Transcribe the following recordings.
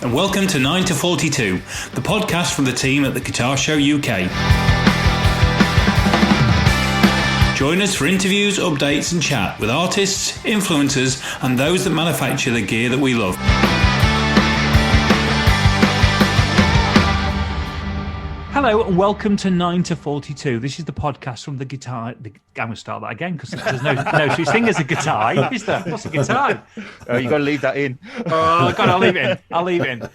and welcome to 9 to 42, the podcast from the team at the Guitar Show UK. Join us for interviews, updates and chat with artists, influencers and those that manufacture the gear that we love. Hello and welcome to 9 to 42. This is the podcast from the guitar... I'm going to start that again because there's no such thing as a guitar, is there? What's a guitar? Oh, you've got to leave that in. Oh, God, I'll leave it in.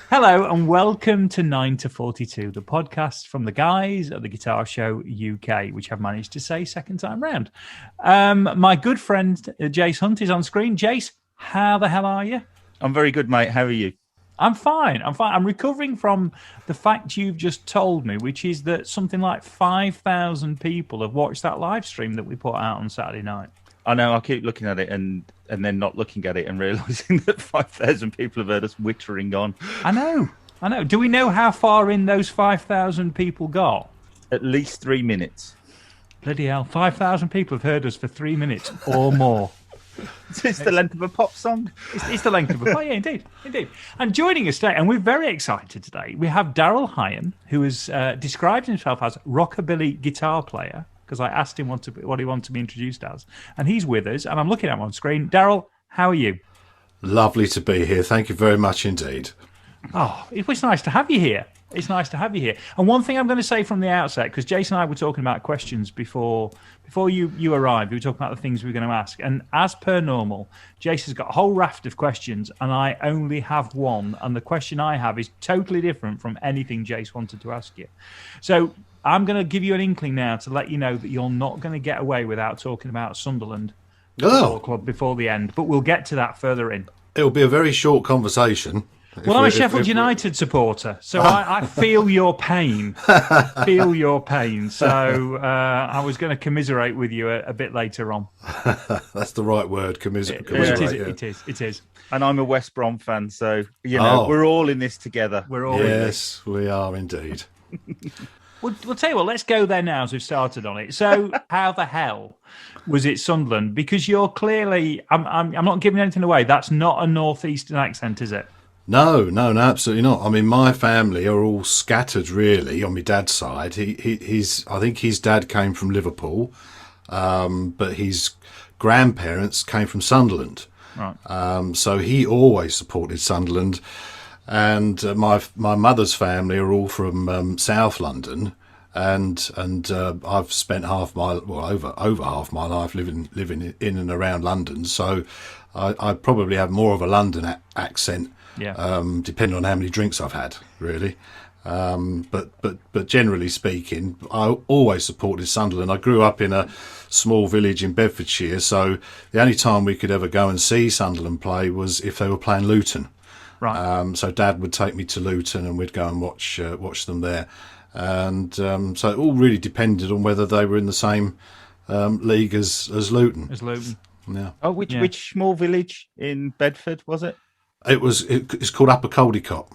Hello and welcome to 9 to 42, the podcast from the guys at the Guitar Show UK, which I've managed to say second time round. My good friend Jace Hunt is on screen. Jace, how the hell are you? I'm very good, mate. How are you? I'm fine. I'm recovering from the fact you've just told me, which is that something like 5,000 people have watched that live stream that we put out on Saturday night. I know. I keep looking at it and then not looking at it and realising that 5,000 people have heard us wittering on. I know. Do we know how far in those 5,000 people got? At least 3 minutes. Bloody hell. 5,000 people have heard us for 3 minutes or more. It's the length of a pop song. It's the length of a pop, yeah, indeed. And joining us today, and we're very excited today, we have Darrel Higham, who has described himself as rockabilly guitar player, because I asked him what he wanted to be introduced as. And he's with us, and I'm looking at him on screen. Darrel, how are you? Lovely to be here. Thank you very much indeed. Oh, it's nice to have you here. And one thing I'm going to say from the outset, because Jason and I were talking about questions before you arrived, we were talking about the things we were going to ask. And as per normal, Jason's got a whole raft of questions, and I only have one. And the question I have is totally different from anything Jace wanted to ask you. So I'm going to give you an inkling now to let you know that you're not going to get away without talking about Sunderland Football Club before the end. But we'll get to that further in. It'll be a very short conversation. Well, I'm a Sheffield United supporter, so I feel your pain. So I was going to commiserate with you a bit later on. That's the right word, commiserate. It is. And I'm a West Brom fan, so, we're all in this together. Yes, we are indeed. We'll tell you what, let's go there now as we've started on it. So how the hell was it Sunderland? Because you're clearly, I'm not giving anything away, that's not a northeastern accent, is it? No, absolutely not. I mean, my family are all scattered, really, on my dad's side. I think his dad came from Liverpool, but his grandparents came from Sunderland. Right. So he always supported Sunderland. And my mother's family are all from South London, and I've spent over half my life living in and around London. So I probably have more of a London accent. Yeah. Depending on how many drinks I've had, really. But generally speaking, I always supported Sunderland. I grew up in a small village in Bedfordshire, so the only time we could ever go and see Sunderland play was if they were playing Luton. Right. So Dad would take me to Luton, and we'd go and watch them there. And so it all really depended on whether they were in the same league as Luton. Yeah. Oh, which small village in Bedford was it? It's called Upper Caldicott.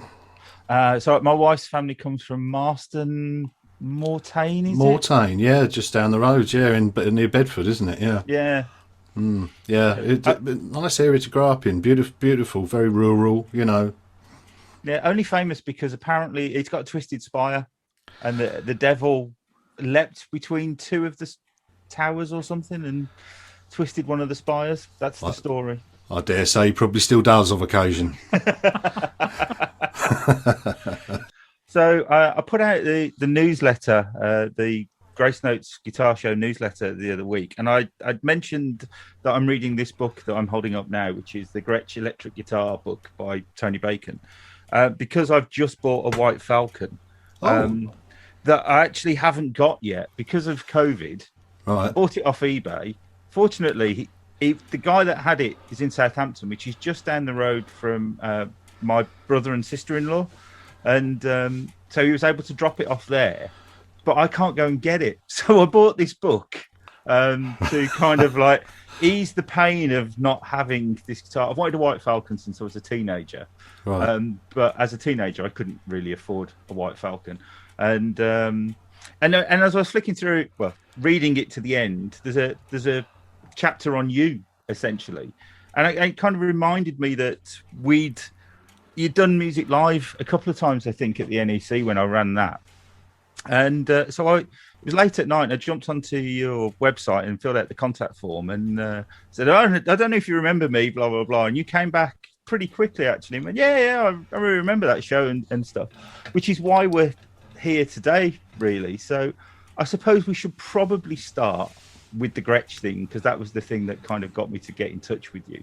So my wife's family comes from Marston Mortain, is Mortain, yeah, just down the road, near Bedford, isn't it? Yeah. Yeah. Nice area to grow up in. Beautiful, very rural, Yeah, only famous because apparently it's got a twisted spire, and the devil leapt between two of the towers or something and twisted one of the spires. That's the story. I dare say he probably still does on occasion. So I put out the newsletter, the Grace Notes Guitar Show newsletter the other week, and I'd mentioned that I'm reading this book that I'm holding up now, which is the Gretch electric guitar book by Tony Bacon, because I've just bought a White Falcon that I actually haven't got yet because of COVID. Right. I bought it off eBay. Fortunately, the guy that had it is in Southampton, which is just down the road from my brother and sister-in-law. And so he was able to drop it off there. But I can't go and get it. So I bought this book to kind of like ease the pain of not having this guitar. I've wanted a White Falcon since I was a teenager. Right. But as a teenager, I couldn't really afford a White Falcon. And as I was flicking through it, reading it to the end, there's a chapter on you, essentially. And it kind of reminded me that we'd you'd done music live a couple of times, I think, at the NEC when I ran that. And so it was late at night, and I jumped onto your website and filled out the contact form and said, I don't know if you remember me, blah, blah, blah. And you came back pretty quickly, actually, and went, yeah, I really remember that show and stuff, which is why we're here today, really. So I suppose we should probably start with the Gretsch thing, because that was the thing that kind of got me to get in touch with you.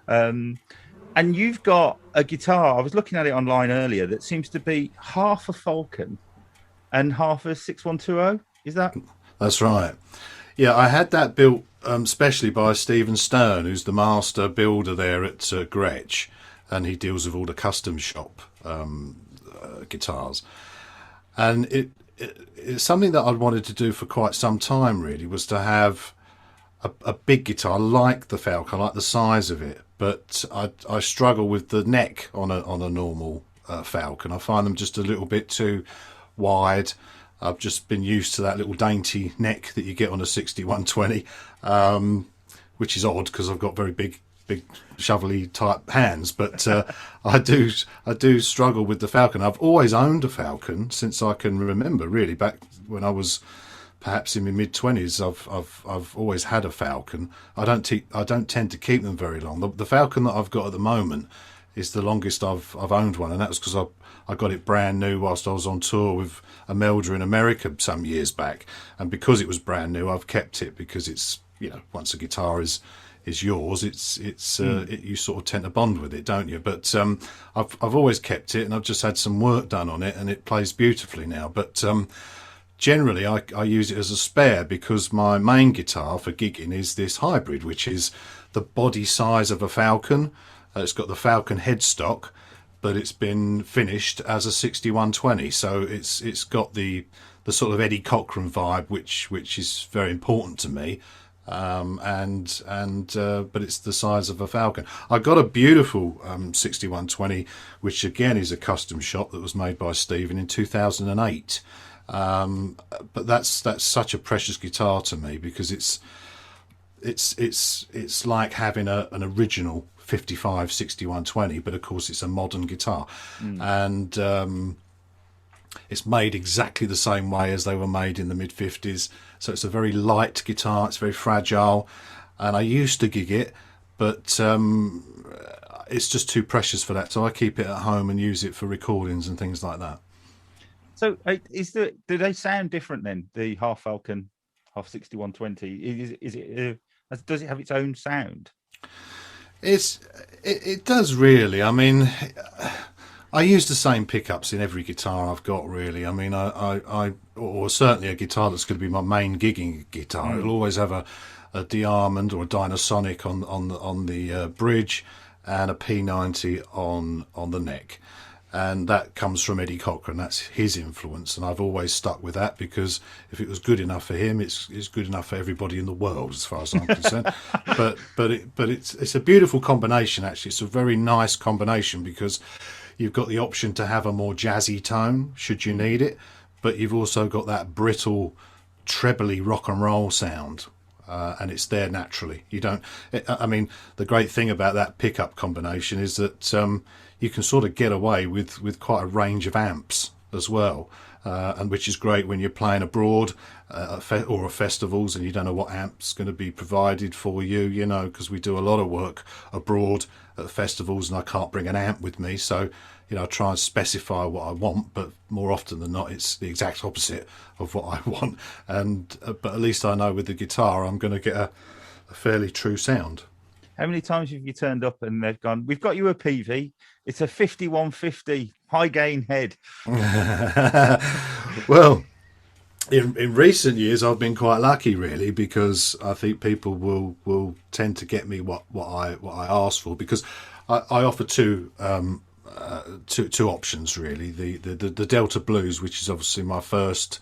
And you've got a guitar, I was looking at it online earlier, that seems to be half a Falcon and half a 6120. Is that? That's right. Yeah, I had that built specially by Stephen Stern, who's the master builder there at Gretch, and he deals with all the custom shop guitars. And it's something that I'd wanted to do for quite some time, really, was to have a big guitar like the Falcon, I like the size of it, but I struggle with the neck on a normal Falcon. I find them just a little bit too wide. I've just been used to that little dainty neck that you get on a 6120, which is odd because I've got very big shovelly type hands, but I do struggle with the Falcon. I've always owned a Falcon since I can remember, really, back when I was perhaps in my mid-20s. I've always had a Falcon. I don't tend to keep them very long. The Falcon that I've got at the moment is the longest I've owned one, and that's because I got it brand new whilst I was on tour with Imelda in America some years back, and because it was brand new, I've kept it, because it's, once a guitar is yours, you sort of tend to bond with it, don't you? But I've always kept it, and I've just had some work done on it, and it plays beautifully now. But generally, I use it as a spare, because my main guitar for gigging is this hybrid, which is the body size of a Falcon. It's got the Falcon headstock, but it's been finished as a 6120, so it's got the sort of Eddie Cochran vibe, which is very important to me. But it's the size of a Falcon. I got a beautiful 6120, which again is a custom shop that was made by Stephen in 2008. But that's such a precious guitar to me, because it's like having an original 55 6120, but of course it's a modern guitar, and it's made exactly the same way as they were made in the mid-50s. So it's a very light guitar, it's very fragile, and I used to gig it, but it's just too precious for that, so I keep it at home and use it for recordings and things like that. So do they sound different then, the half Falcon, half 6120? Does it have its own sound? It does, really. I mean, I use the same pickups in every guitar I've got, really. I mean, or certainly a guitar that's going to be my main gigging guitar. It'll always have a Diamond or a Dynasonic on the bridge, and a P90 on the neck. And that comes from Eddie Cochran. That's his influence, and I've always stuck with that, because if it was good enough for him, it's good enough for everybody in the world, as far as I'm concerned. But it's a beautiful combination, actually. It's a very nice combination, because you've got the option to have a more jazzy tone should you need it, but you've also got that brittle, trebly rock and roll sound. And it's there naturally. I mean, the great thing about that pickup combination is that you can sort of get away with quite a range of amps as well, and which is great when you're playing abroad or at festivals and you don't know what amp's going to be provided for you, because we do a lot of work abroad at festivals and I can't bring an amp with me, so I try and specify what I want, but more often than not it's the exact opposite of what I want, and but at least I know with the guitar I'm going to get a fairly true sound. How many times have you turned up and they've gone, we've got you a Peavey, it's a 5150 high gain head? Well, in recent years I've been quite lucky, really, because I think people will tend to get me what I ask for, because I offer two options, really. The Delta Blues, which is obviously my first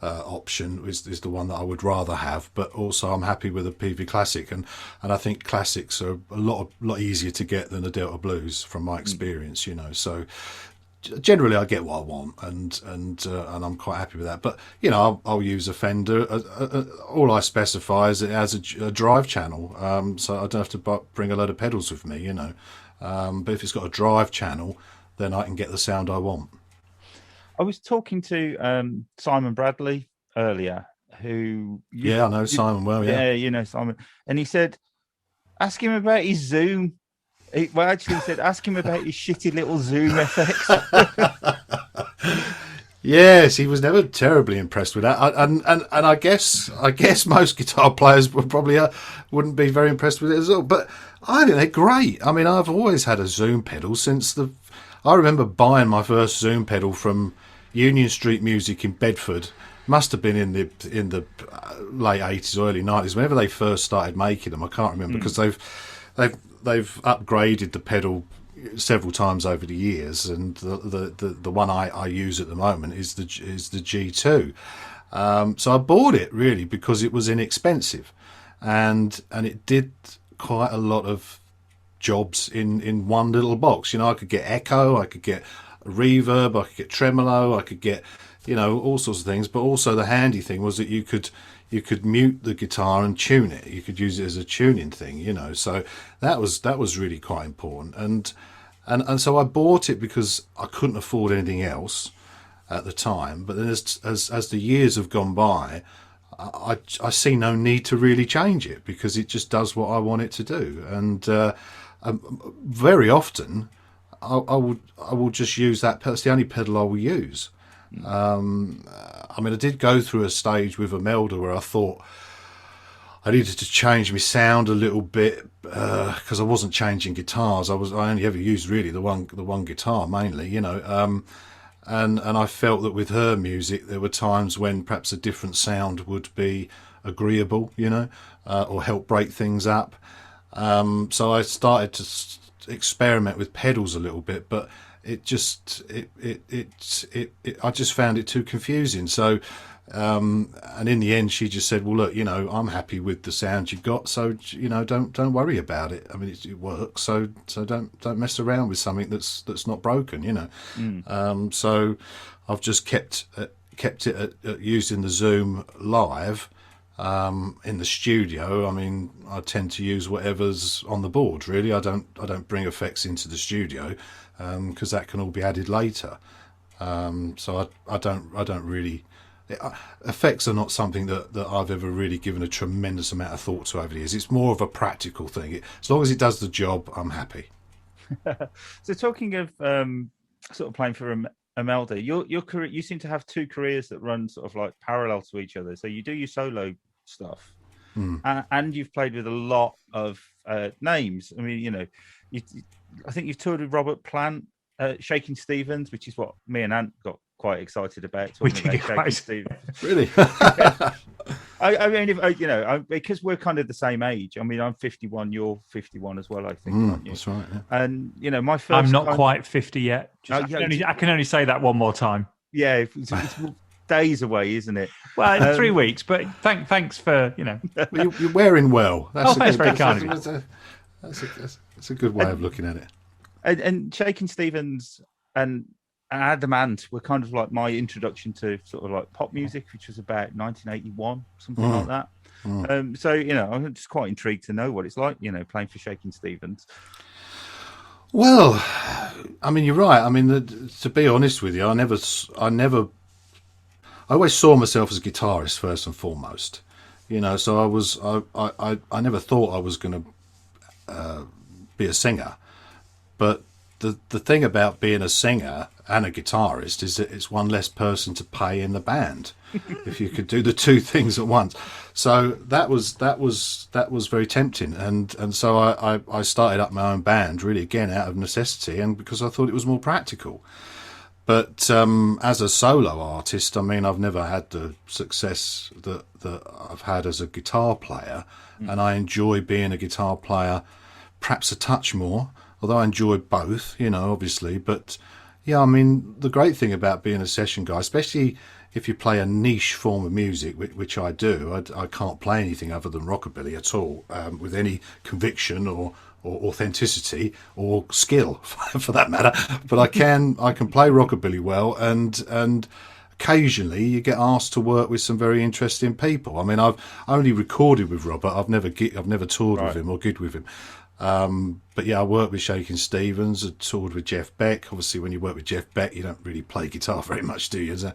option, is the one that I would rather have, but also I'm happy with a Peavey Classic, and I think classics are a lot easier to get than a Delta Blues from my experience, So generally I get what I want, and I'm quite happy with that. But I'll use a Fender. All I specify is it has a drive channel, so I don't have to bring a load of pedals with me. But if it's got a drive channel, then I can get the sound I want. I was talking to Simon Bradley earlier, who I know Simon well. Yeah, you know Simon, and he said, ask him about his Zoom. He said, ask him about his shitty little Zoom effects. Yes, he was never terribly impressed with that, and I guess most guitar players would probably wouldn't be very impressed with it as well. But I think they're great. I mean, I've always had a Zoom pedal since I remember buying my first Zoom pedal from Union Street Music in Bedford. Must have been in the late 80s or early 90s, whenever they first started making them. I can't remember because they've upgraded the pedal several times over the years, and the one I use at the moment is the G2. So I bought it really because it was inexpensive, and it did quite a lot of jobs in one little box. You know, I could get echo, I could get reverb, I could get tremolo, I could get, you know, all sorts of things. But also the handy thing was that you could mute the guitar and tune it. You could use it as a tuning thing, you know. So that was really quite important. And so I bought it because I couldn't afford anything else at the time. But then as the years have gone by, I see no need to really change it because it just does what I want it to do. And very often I will just use that. That's the only pedal I will use. I mean, I did go through a stage with Imelda where I thought I needed to change my sound a little bit because I wasn't changing guitars. I only ever used really the one guitar mainly, you know. And I felt that with her music there were times when perhaps a different sound would be agreeable, you know, or help break things up. So I started to experiment with pedals a little bit, but I just found it too confusing. So and in the end she just said, well, look, you know, I'm happy with the sound you've got, so, you know, don't worry about it. I mean, it works, so don't mess around with something that's not broken, you know. So I've just kept it at using the Zoom live. In the studio, I mean, I tend to use whatever's on the board. Really, I don't bring effects into the studio because that can all be added later. So I don't really. Effects are not something that I've ever really given a tremendous amount of thought to over the years. It's more of a practical thing. As long as it does the job, I'm happy. So talking of sort of playing for Imelda, your career, you seem to have two careers that run sort of like parallel to each other. So you do your solo stuff, and you've played with a lot of names. I mean, you know, I think you've toured with Robert Plant, Shakin Stevens, which is what me and Ant got quite excited about. Talking about Shakin Stevens. Really? I mean, you know, because we're kind of the same age. I mean, I'm 51, you're 51 as well, I think, aren't you? That's right. Yeah. And you know, my first. I'm not quite 50 yet. I can only say that one more time. Yeah, it's days away, isn't it? Well, 3 weeks, but thanks for, you know. Well, you're wearing well. That's very kind of you. That's a good way of looking at it. And Shakin Stevens and Adam Ant were kind of like my introduction to sort of like pop music, which was about 1981, something like that. So, you know, I'm just quite intrigued to know what it's like, you know, playing for Shakin Stevens. Well, I mean, you're right. I mean, to be honest with you, I always saw myself as a guitarist first and foremost, you know. So I never thought I was going to be a singer. But the thing about being a singer and a guitarist is that it's one less person to pay in the band if you could do the two things at once. So that was very tempting, and so I started up my own band really again out of necessity and because I thought it was more practical. But as a solo artist, I mean, I've never had the success that I've had as a guitar player, and I enjoy being a guitar player perhaps a touch more, although I enjoy both, you know, obviously. But yeah, I mean, the great thing about being a session guy, especially if you play a niche form of music, which I do, I can't play anything other than rockabilly at all, with any conviction or authenticity or skill for that matter. But I can play rockabilly well, and occasionally you get asked to work with some very interesting people. I mean, I've only recorded with Robert. I've never toured with him or gigged with him. But yeah, I worked with Shakin Stevens, I toured with Jeff Beck. Obviously, when you work with Jeff Beck, you don't really play guitar very much, do you? There's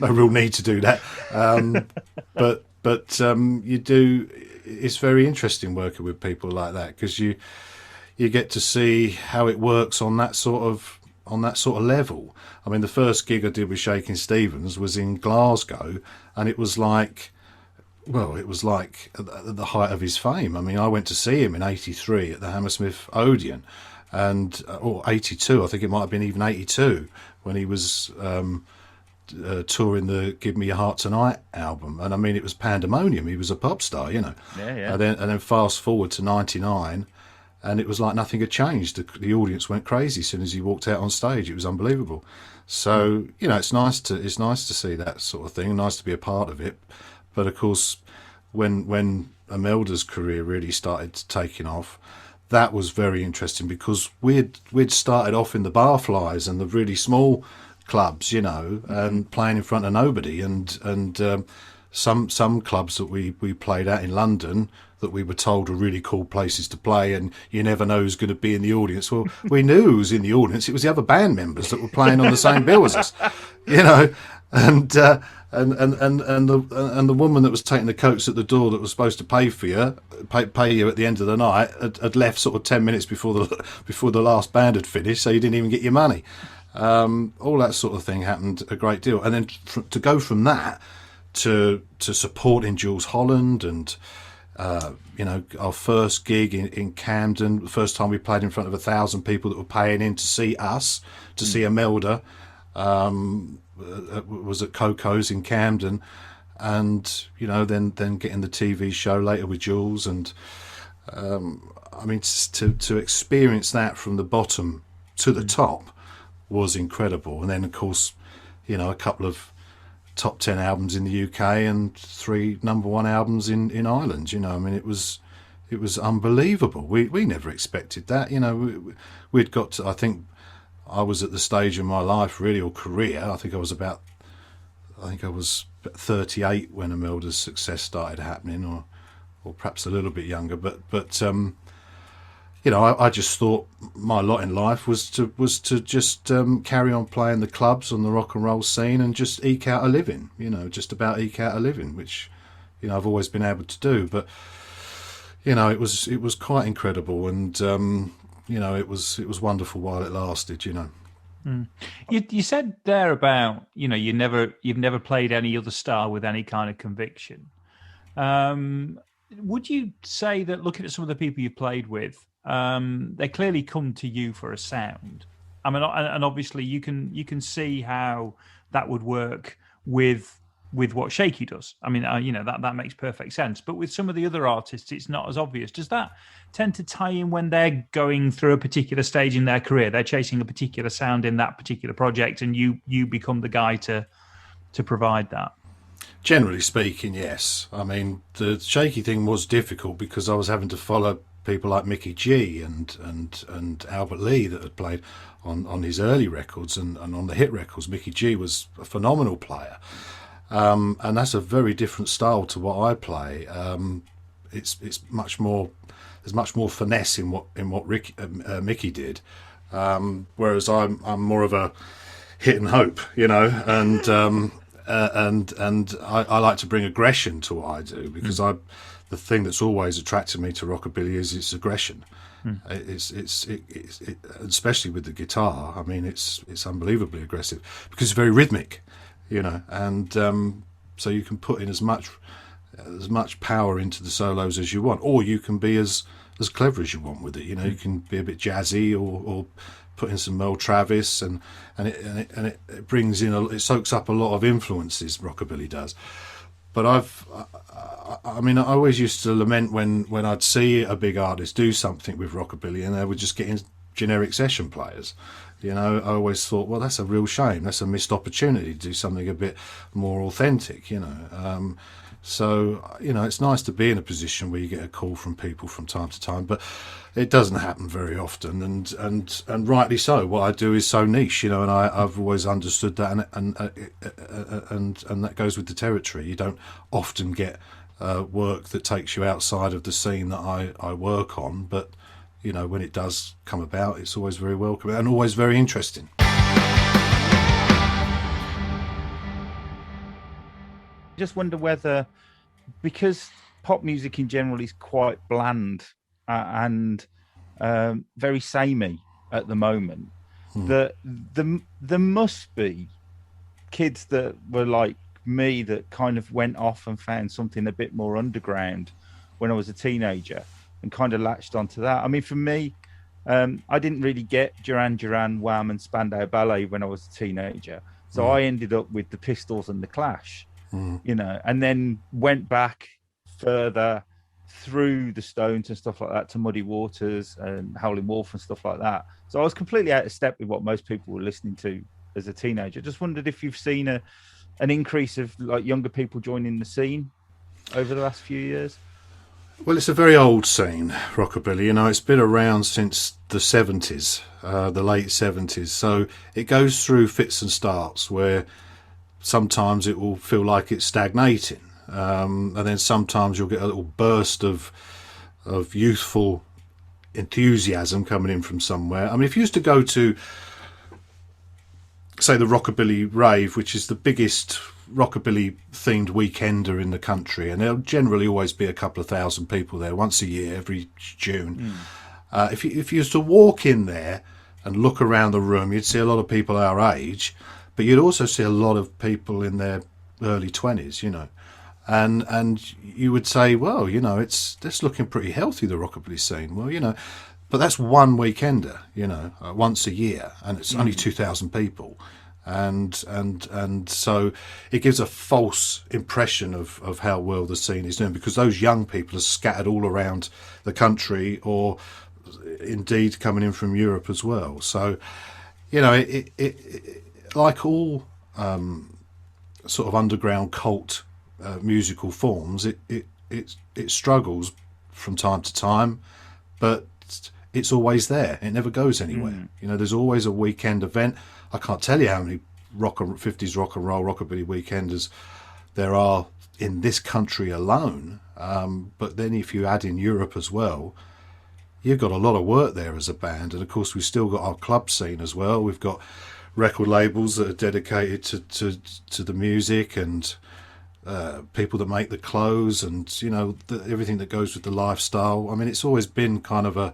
no real need to do that. But you do. It's very interesting working with people like that, because you get to see how it works on that sort of level. I mean, the first gig I did with Shakin Stevens was in Glasgow, and it was like, well, it was like at the height of his fame. I mean, I went to see him in '83 at the Hammersmith Odeon, or '82, I think it might have been even '82, when he was touring the "Give Me Your Heart Tonight" album. And I mean, it was pandemonium. He was a pop star, you know. Yeah. And then fast forward to '99, and it was like nothing had changed. The audience went crazy as soon as he walked out on stage. It was unbelievable. So you know, it's nice to see that sort of thing. Nice to be a part of it. But of course, when Imelda's career really started taking off, that was very interesting, because we'd started off in the Barflies and the really small clubs, you know, and playing in front of nobody, and some clubs that we played at in London that we were told were really cool places to play, and you never know who's going to be in the audience. Well, we knew who was in the audience. It was the other band members that were playing on the same bill as us, you know, and the woman that was taking the coats at the door that was supposed to pay you at the end of the night had left sort of 10 minutes before the last band had finished, so you didn't even get your money. All that sort of thing happened a great deal, and then to go from that to supporting Jules Holland, and you know, our first gig in Camden, the first time we played in front of 1,000 people that were paying in to see us, to see Imelda, was at Coco's in Camden, and you know, then getting the TV show later with Jules, and I mean, to experience that from the bottom to the top was incredible. And then of course, you know, a couple of top 10 albums in the UK and 3 #1 albums in Ireland. You know, I mean, it was unbelievable. We never expected that. You know, we'd got to, I think I was at the stage in my life, really, or career, I think I was 38 when Imelda's success started happening, or perhaps a little bit younger, but you know, I just thought my lot in life was to just carry on playing the clubs on the rock and roll scene and just eke out a living, you know, just about eke out a living, which, you know, I've always been able to do. But, you know, it was quite incredible, and, you know, it was wonderful while it lasted, you know. You said there about, you know, you've never played any other style with any kind of conviction. Would you say that, looking at some of the people you played with, they clearly come to you for a sound? I mean, and obviously you can see how that would work with what Shaky does. I mean, you know, that makes perfect sense. But with some of the other artists, it's not as obvious. Does that tend to tie in when they're going through a particular stage in their career? They're chasing a particular sound in that particular project, and you become the guy to provide that? Generally speaking, yes. I mean, the Shaky thing was difficult because I was having to follow people like Mickey G and Albert Lee that had played on his early records and on the hit records. Mickey G was a phenomenal player, and that's a very different style to what I play. It's much more, there's much more finesse in what Mickey did, whereas I'm more of a hit and hope, you know, and I like to bring aggression to what I do, because the thing that's always attracted me to rockabilly is its aggression. It's especially with the guitar. I mean, it's unbelievably aggressive because it's very rhythmic, you know, and so you can put in as much power into the solos as you want, or you can be as clever as you want with it. You know, you can be a bit jazzy, or put in some Mel Travis, and it brings in it soaks up a lot of influences. Rockabilly does. But I mean, I always used to lament when I'd see a big artist do something with rockabilly and they were just getting generic session players. You know, I always thought, well, that's a real shame. That's a missed opportunity to do something a bit more authentic, you know. So, you know, it's nice to be in a position where you get a call from people from time to time, but it doesn't happen very often, and rightly so. What I do is so niche, you know, and I've always understood that, and that goes with the territory. You don't often get work that takes you outside of the scene that I work on, but when it does come about, it's always very welcome and always very interesting. I just wonder whether, because pop music in general is quite bland and very samey at the moment, that there must be kids that were like me that kind of went off and found something a bit more underground when I was a teenager and kind of latched onto that. I mean, for me, I didn't really get Duran Duran, Wham and Spandau Ballet when I was a teenager. So I ended up with the Pistols and the Clash, and then went back further through the Stones and stuff like that to Muddy Waters and Howlin' Wolf and stuff like that. So I was completely out of step with what most people were listening to as a teenager. Just wondered if you've seen an increase of like younger people joining the scene over the last few years. Well, it's a very old scene, rockabilly. It's been around since the 70s, the late 70s. So it goes through fits and starts where sometimes it will feel like it's stagnating. And then sometimes you'll get a little burst of youthful enthusiasm coming in from somewhere. I mean, if you used to go to, say, the Rockabilly Rave, which is the biggest rockabilly themed weekender in the country, and there'll generally always be a couple of thousand people there once a year, every June. If you used to walk in there and look around the room, you'd see a lot of people our age, but you'd also see a lot of people in their early 20s, and you would say, well, it's looking pretty healthy, the rockabilly scene. Well, but that's one weekender, once a year, and it's only 2,000 people. And so it gives a false impression of how well the scene is doing, because those young people are scattered all around the country, or indeed coming in from Europe as well. So, it like all sort of underground cult musical forms, it struggles from time to time, but it's always there. It never goes anywhere. There's always a weekend event. I can't tell you how many 50s rock and roll rockabilly weekenders there are in this country alone. But then if you add in Europe as well, you've got a lot of work there as a band. And of course, we've still got our club scene as well. We've got record labels that are dedicated to the music, and people that make the clothes, and everything that goes with the lifestyle. I mean, it's always been kind of a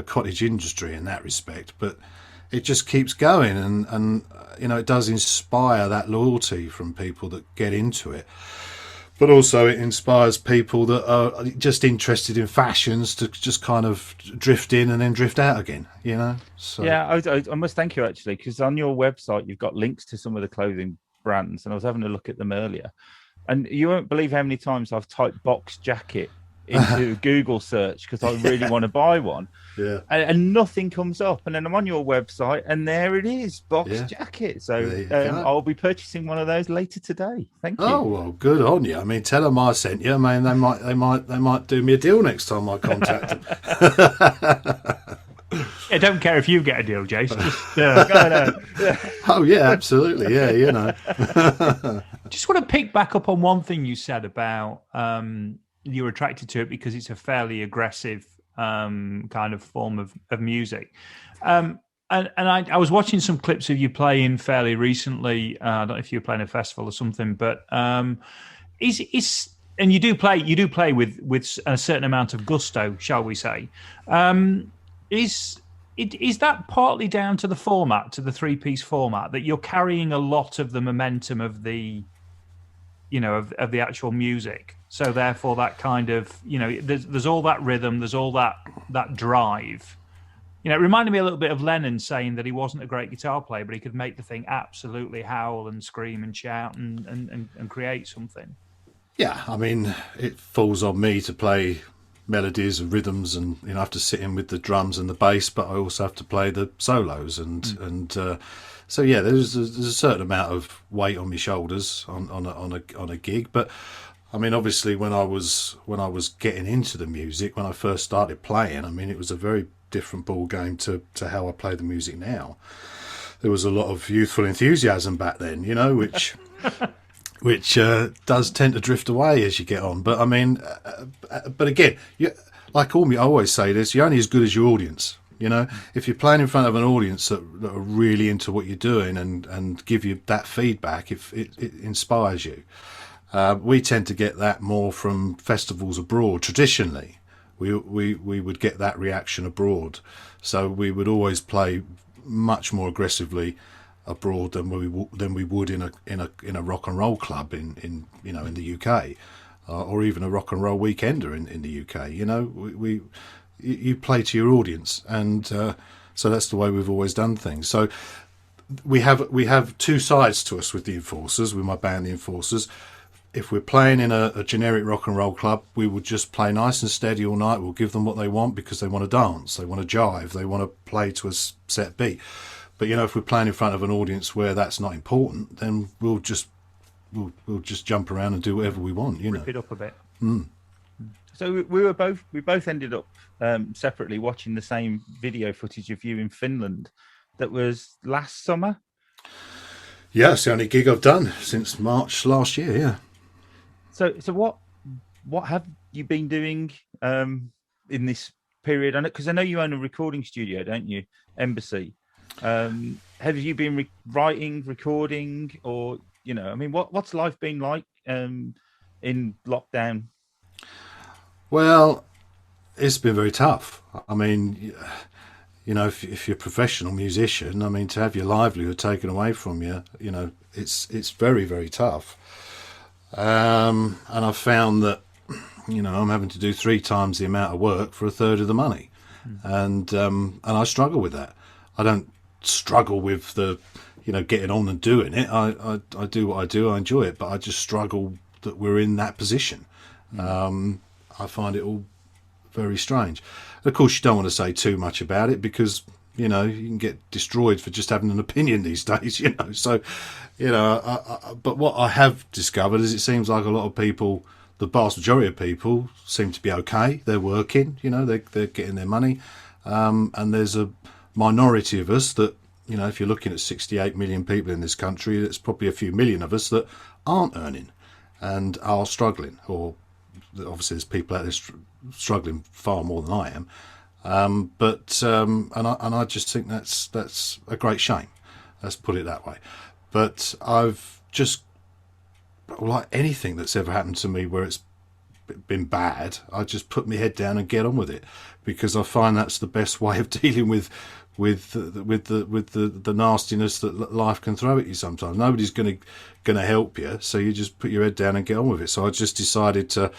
cottage industry in that respect, but it just keeps going, and it does inspire that loyalty from people that get into it. But also it inspires people that are just interested in fashions to just kind of drift in and then drift out again, So. Yeah, I must thank you, actually, because on your website you've got links to some of the clothing brands, and I was having a look at them earlier, and you won't believe how many times I've typed box jacket into Google search because I really want to buy one, and nothing comes up, and then I'm on your website and there it is, box jacket. So I'll be purchasing one of those later today. Thank you. Oh, well, good on you. I mean, tell them I sent you. I mean, they might do me a deal next time I contact them. I don't care if you get a deal, Jace. Just, Oh yeah, absolutely. Yeah, Just want to pick back up on one thing you said about you're attracted to it because it's a fairly aggressive kind of form of music. And I was watching some clips of you playing fairly recently. I don't know if you were playing a festival or something, but is and you do play with a certain amount of gusto, shall we say? Is that partly down to the format, to the 3-piece format, that you're carrying a lot of the momentum of the, of the actual music? So therefore, that kind of, there's all that rhythm, there's all that drive. It reminded me a little bit of Lennon saying that he wasn't a great guitar player, but he could make the thing absolutely howl and scream and shout and create something. Yeah, I mean, it falls on me to play melodies and rhythms, and I have to sit in with the drums and the bass, but I also have to play the solos, and so yeah, there's a certain amount of weight on my shoulders on a gig. But I mean, obviously, when I was getting into the music, when I first started playing, I mean, it was a very different ball game to how I play the music now. There was a lot of youthful enthusiasm back then, which does tend to drift away as you get on. But I mean, but again, like all me, I always say this: you're only as good as your audience. You know, if you're playing in front of an audience that are really into what you're doing and give you that feedback, if it inspires you. We tend to get that more from festivals abroad. Traditionally, we would get that reaction abroad, so we would always play much more aggressively abroad than we would in a rock and roll club in the UK, or even a rock and roll weekender in the UK. You know, you play to your audience, and so that's the way we've always done things. So we have two sides to us with the Enforcers, with my band, the Enforcers. If we're playing in a generic rock and roll club, we would just play nice and steady all night. We'll give them what they want because they want to dance, they want to jive, they want to play to a set beat. But you know, if we're playing in front of an audience where that's not important, then we'll just jump around and do whatever we want. You know, rip it up a bit. So we both ended up separately watching the same video footage of you in Finland. That was last summer. Yeah, it's the only gig I've done since March last year. Yeah. So what have you been doing in this period? Because I know you own a recording studio, don't you? Embassy. Have you been writing, recording, or I mean, what's life been like in lockdown? Well, it's been very tough. I mean, if you're a professional musician, I mean, to have your livelihood taken away from you, it's very, very tough. And I've found that, I'm having to do 3 times the amount of work for a third of the money. And I struggle with that. I don't struggle with the, getting on and doing it. I do what I do. I enjoy it, but I just struggle that we're in that position. I find it all very strange. Of course, you don't want to say too much about it because, you can get destroyed for just having an opinion these days, So, but what I have discovered is it seems like a lot of people, the vast majority of people, seem to be okay. They're working, they're getting their money. And there's a minority of us that, if you're looking at 68 million people in this country, there's probably a few million of us that aren't earning and are struggling. Or obviously there's people out there struggling far more than I am. But I just think that's a great shame. Let's put it that way. But I've just, like anything that's ever happened to me where it's been bad, I just put my head down and get on with it, because I find that's the best way of dealing with the nastiness that life can throw at you sometimes. Nobody's going to help you, so you just put your head down and get on with it. So I just decided to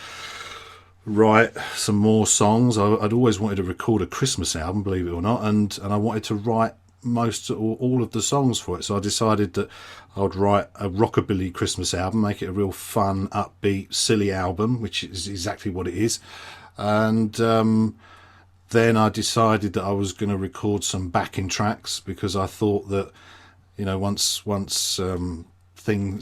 write some more songs. I'd always wanted to record a Christmas album, believe it or not, and I wanted to write most or all of the songs for it. So I decided that I would write a rockabilly Christmas album, make it a real fun, upbeat, silly album, which is exactly what it is. And then I decided that I was going to record some backing tracks, because I thought that, once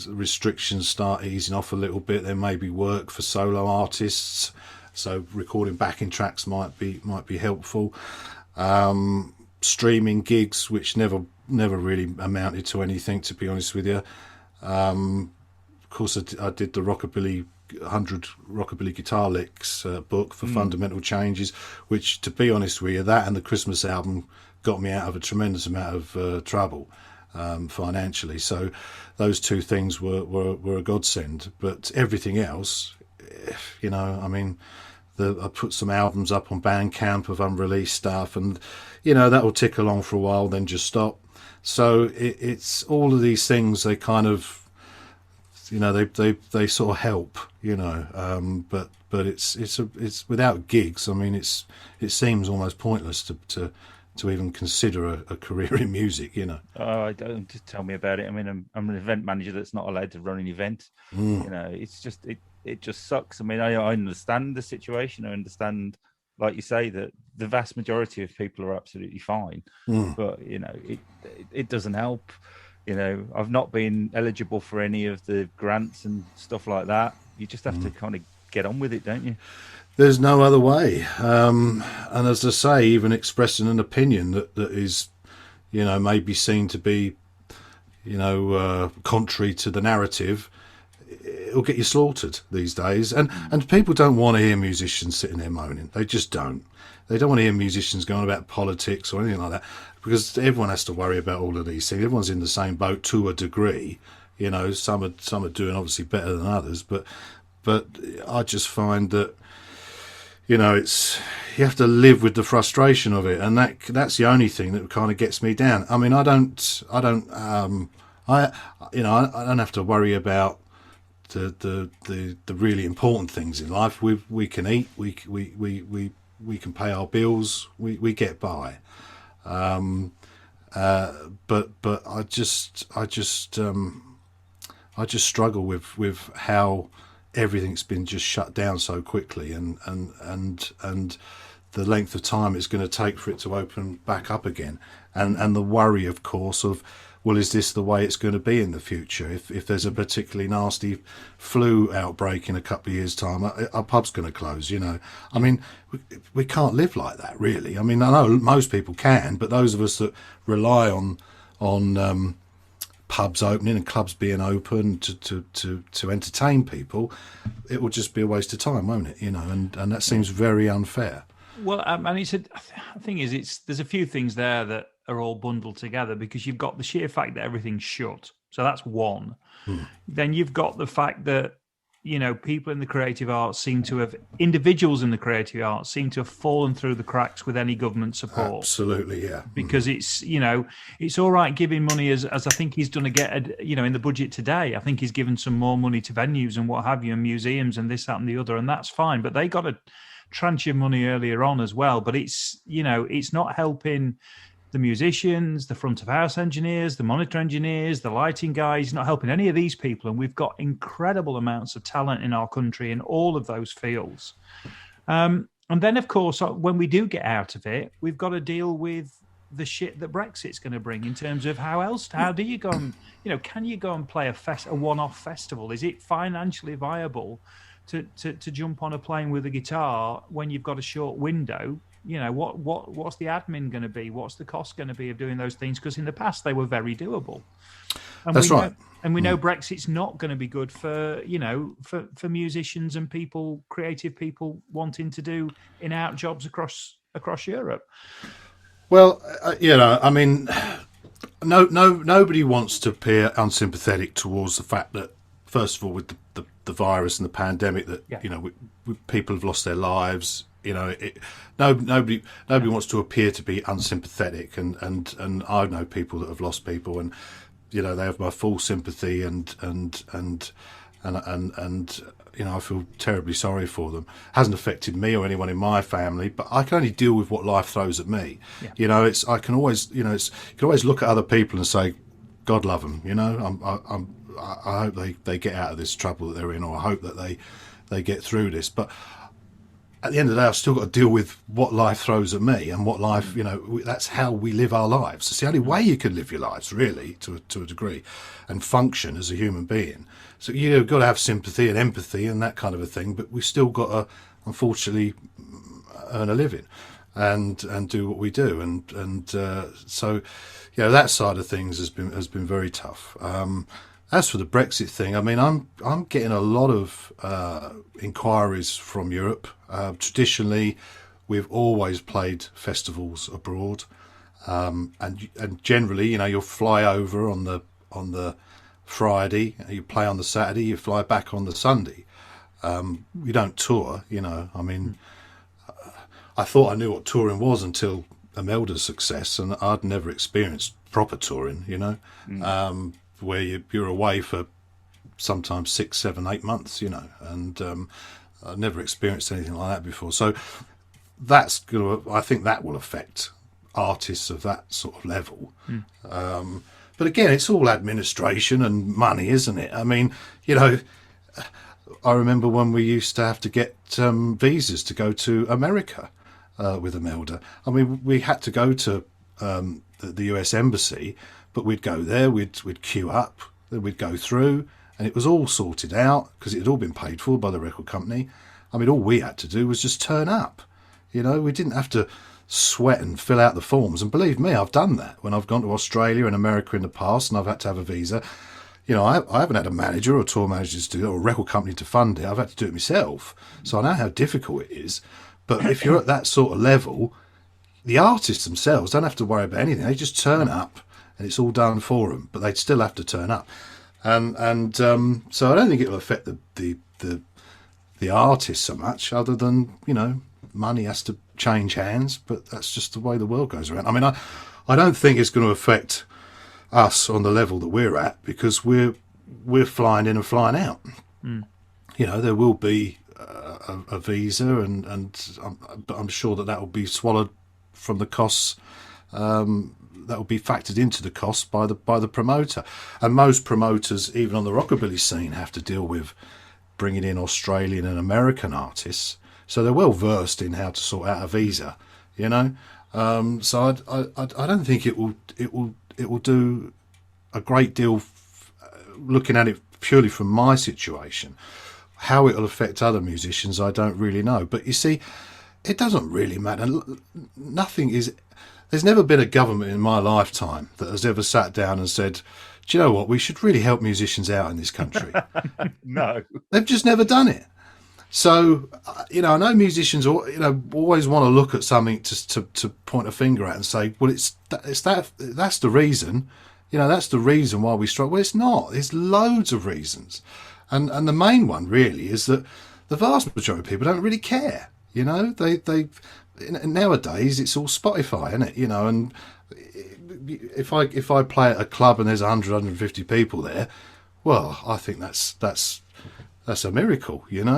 restrictions start easing off a little bit, there may be work for solo artists. So recording backing tracks might be helpful. Streaming gigs, which never really amounted to anything, to be honest with you. Of course, I did the 100 rockabilly guitar licks book for Fundamental Changes, which, to be honest with you, that and the Christmas album got me out of a tremendous amount of trouble financially. So those 2 things were a godsend. But everything else, I mean, I put some albums up on Bandcamp of unreleased stuff, and that will tick along for a while, then just stop. So it's all of these things. They kind of, they sort of help, but it's without gigs. I mean, it seems almost pointless to even consider a career in music. Oh, I don't, just tell me about it. I mean, I'm an event manager that's not allowed to run an event. It's just it just sucks. I mean, I understand the situation. I understand, like you say, that the vast majority of people are absolutely fine, but it doesn't help. I've not been eligible for any of the grants and stuff like that. You just have to kind of get on with it, don't you? There's no other way. And as I say, even expressing an opinion that is, may be seen to be, contrary to the narrative, it'll get you slaughtered these days. And people don't want to hear musicians sitting there moaning. They just don't. They don't want to hear musicians going about politics or anything like that, because everyone has to worry about all of these things. Everyone's in the same boat to a degree. Some are doing obviously better than others, but I just find that, it's, you have to live with the frustration of it, and that's the only thing that kind of gets me down. I mean, I don't have to worry about the really important things in life. We can eat, we can pay our bills, we get by. But I just struggle with how everything's been just shut down so quickly, and the length of time it's going to take for it to open back up again, and the worry, of course, of, well, is this the way it's going to be in the future? If there's a particularly nasty flu outbreak in a couple of years' time, our pub's going to close. I mean, we can't live like that, really. I mean, I know most people can, but those of us that rely on pubs opening and clubs being open to entertain people, it will just be a waste of time, won't it? And that seems very unfair. Well, and the thing is, there's a few things there that are all bundled together, because you've got the sheer fact that everything's shut, so that's one. Then you've got the fact that people in the creative arts individuals in the creative arts seem to have fallen through the cracks with any government support. Absolutely, yeah. Because it's all right giving money, as I think he's done in the budget today. I think he's given some more money to venues and what have you, and museums and this, that, and the other, and that's fine. But they got a tranche of money earlier on as well. But it's not helping the musicians, the front of house engineers, the monitor engineers, the lighting guys, not helping any of these people. And we've got incredible amounts of talent in our country in all of those fields. And then, of course, when we do get out of it, we've got to deal with the shit that Brexit's going to bring in terms of how do you go and, can you go and play a one-off festival? Is it financially viable to jump on a plane with a guitar when you've got a short window? What's the admin going to be? What's the cost going to be of doing those things? Because in the past they were very doable. And That's right. And we know Brexit's not going to be good for musicians and creative people wanting to do in-out jobs across Europe. Well, I mean, nobody wants to appear unsympathetic towards the fact that, first of all, with the virus and the pandemic, that people have lost their lives. Nobody wants to appear to be unsympathetic, and I know people that have lost people, and they have my full sympathy, and I feel terribly sorry for them. It hasn't affected me or anyone in my family, but I can only deal with what life throws at me. Yeah. I can always you can always look at other people and say, God love them. I hope they get out of this trouble that they're in, or I hope that they get through this. But at the end of the day, I've still got to deal with what life throws at me, and what life, that's how we live our lives. It's the only way you can live your lives, really, to a degree, and function as a human being. So you've got to have sympathy and empathy and that kind of a thing, but we've still got to, unfortunately, earn a living and do what we do. So that side of things has been very tough. As for the Brexit thing, I mean, I'm getting a lot of inquiries from Europe. Traditionally, we've always played festivals abroad, and generally, you'll fly over on the Friday, you play on the Saturday, you fly back on the Sunday. We don't tour, I mean, I thought I knew what touring was until Imelda's success, and I'd never experienced proper touring, where you're away for sometimes 6, 7, 8 months, and I've never experienced anything like that before. So I think that will affect artists of that sort of level. But again, it's all administration and money, isn't it? I mean, I remember when we used to have to get visas to go to America with Imelda. I mean, we had to go to the US Embassy, but we'd go there, we'd queue up, then we'd go through, and it was all sorted out because it had all been paid for by the record company. I mean, all we had to do was just turn up. We didn't have to sweat and fill out the forms. And believe me, I've done that when I've gone to Australia and America in the past, and I've had to have a visa. I haven't had a manager or a tour manager to do it, or a record company to fund it. I've had to do it myself. So I know how difficult it is. But if you're at that sort of level, the artists themselves don't have to worry about anything. They just turn up and it's all done for them, but they'd still have to turn up. And so I don't think it will affect the artist so much, other than, money has to change hands, but that's just the way the world goes around. I mean, I don't think it's going to affect us on the level that we're at, because we're flying in and flying out. There will be a visa, but I'm sure that will be swallowed from the costs. That will be factored into the costs by the promoter. And most promoters, even on the rockabilly scene, have to deal with bringing in Australian and American artists, so they're well versed in how to sort out a visa. So I don't think it will do a great deal. Looking at it purely from my situation, how it will affect other musicians, I don't really know. But you see, it doesn't really matter. Nothing is. There's never been a government in my lifetime that has ever sat down and said, do you know what, we should really help musicians out in this country. No. They've just never done it. So, I know musicians, always want to look at something to point a finger at and say, well, that's the reason, that's the reason why we struggle. Well, it's not. There's loads of reasons. And the main one really is that the vast majority of people don't really care. They nowadays it's all Spotify, isn't it? And if I play at a club and there's 100, 150 people there, well, I think that's a miracle, That's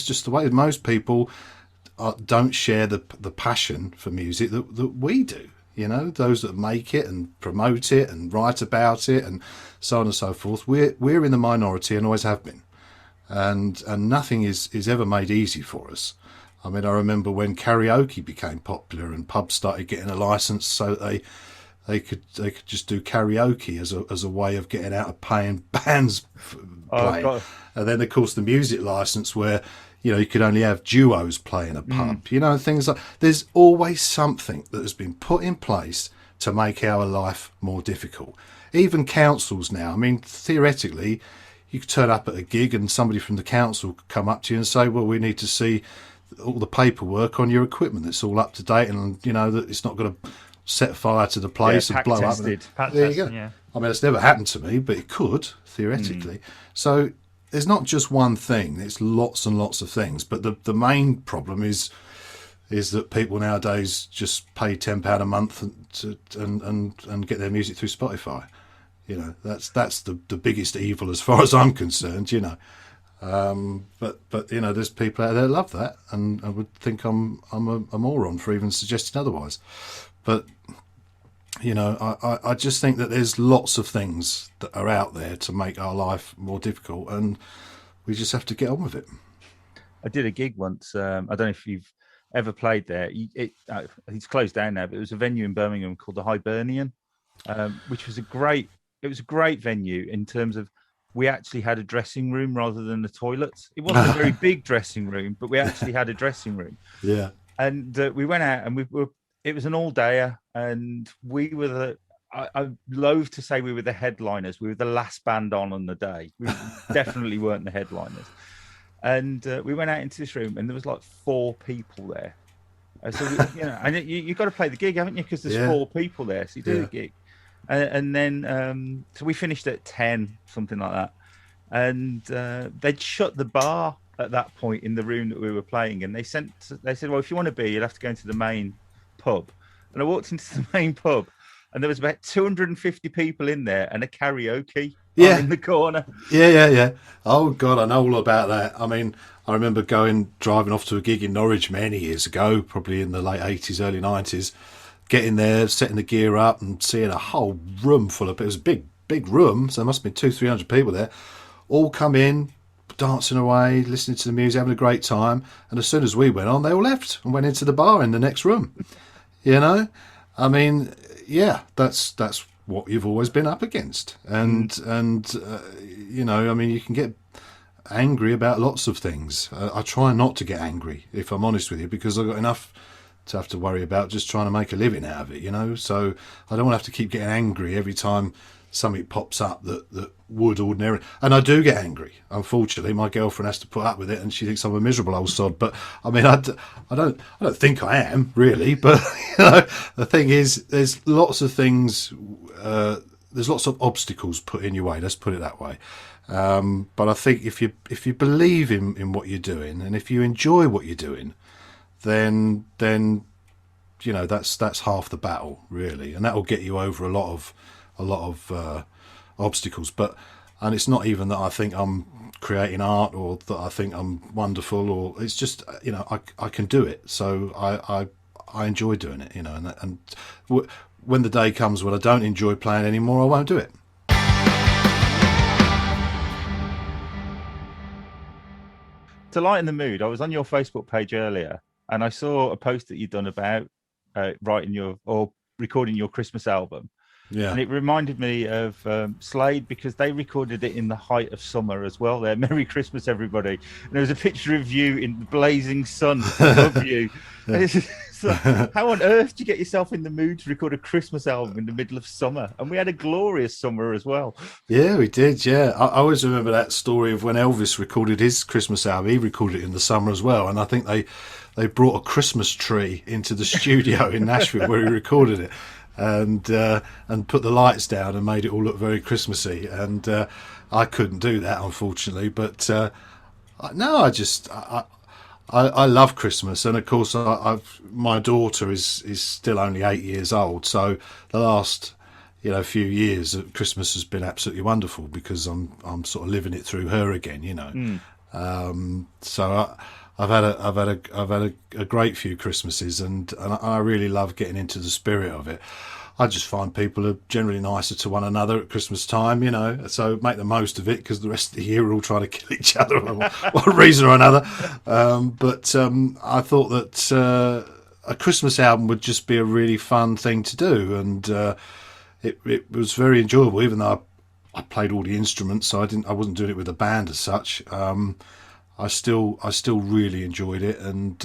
just the way. Most people don't share the passion for music that we do. Those that make it and promote it and write about it and so on and so forth. We're in the minority and always have been. And nothing is ever made easy for us. I mean, I remember when karaoke became popular and pubs started getting a license so that they could just do karaoke as a way of getting out of paying bands playing. And then, of course, the music license where you could only have duos playing a pub. Things like, there's always something that has been put in place to make our life more difficult. Even councils now. I mean, theoretically, you could turn up at a gig and somebody from the council could come up to you and say, well, we need to see all the paperwork on your equipment that's all up to date, and that it's not going to set fire to the place and blow up. There you go. Yeah. I mean, it's never happened to me, but it could theoretically. So there's not just one thing; it's lots and lots of things. But the main problem is that people nowadays just pay £10 a month and get their music through Spotify. That's the biggest evil as far as I'm concerned. But there's people out there that love that, and I would think I'm a moron for even suggesting otherwise. But I just think that there's lots of things that are out there to make our life more difficult, and we just have to get on with it. I did a gig once. I don't know if you've ever played there. It's closed down now, but it was a venue in Birmingham called the Hibernian, which was a great venue in terms of we actually had a dressing room rather than a toilet. It wasn't a very big dressing room, but we actually had a dressing room. Yeah. And we went out and it was an all-dayer, and we were I'm loath to say we were the headliners. We were the last band on the day. We definitely weren't the headliners. And we went out into this room, and there was like 4 people there. So and you've got to play the gig, haven't you? Because there's 4 people there, so you do the gig. And then so we finished at 10, something like that. And they'd shut the bar at that point in the room that we were playing, and they said, well, if you want to be, you'll have to go into the main pub. And I walked into the main pub, and there was about 250 people in there and a karaoke in the corner. Yeah. Oh God, I know all about that. I mean, I remember driving off to a gig in Norwich many years ago, probably in the late 80s, early 90s, getting there, setting the gear up and seeing a whole room full of people. It was a big room, so there must have been 200-300 people there, all come in, dancing away, listening to the music, having a great time. And as soon as we went on, they all left and went into the bar in the next room. I mean, that's what you've always been up against. And I mean, you can get angry about lots of things. I try not to get angry, if I'm honest with you, because I've got enough to have to worry about just trying to make a living out of it, So I don't want to have to keep getting angry every time something pops up that would ordinarily. And I do get angry. Unfortunately, my girlfriend has to put up with it, and she thinks I'm a miserable old sod. But I mean, I don't think I am really. But the thing is, there's lots of things. There's lots of obstacles put in your way. Let's put it that way. But I think if you believe in what you're doing, and if you enjoy what you're doing, then that's half the battle really, and that will get you over a lot of obstacles. And it's not even that I think I'm creating art or that I think I'm wonderful, or it's just I can do it, so I enjoy doing it, and when the day comes when I don't enjoy playing anymore, I won't do it. To lighten the mood, I was on your Facebook page earlier, and I saw a post that you'd done about recording your Christmas album. Yeah. And it reminded me of Slade, because they recorded it in the height of summer as well. There, Merry Christmas, everybody. And there was a picture of you in the blazing sun above you. So, how on earth do you get yourself in the mood to record a Christmas album in the middle of summer? And we had a glorious summer as well. Yeah, we did. Yeah, I always remember that story of when Elvis recorded his Christmas album. He recorded it in the summer as well, and I think they brought a Christmas tree into the studio in Nashville where he recorded it. And put the lights down and made it all look very Christmassy, and I couldn't do that, unfortunately. But no, I love Christmas, and of course my daughter is still only 8 years old, so the last few years Christmas has been absolutely wonderful because I'm sort of living it through her again, so I've had a great few Christmases, and I really love getting into the spirit of it. I just find people are generally nicer to one another at Christmas time, so make the most of it, because the rest of the year we're all trying to kill each other for one reason or another. But I thought that a Christmas album would just be a really fun thing to do, and it was very enjoyable, even though I played all the instruments, so I wasn't doing it with a band as such. I still really enjoyed it, and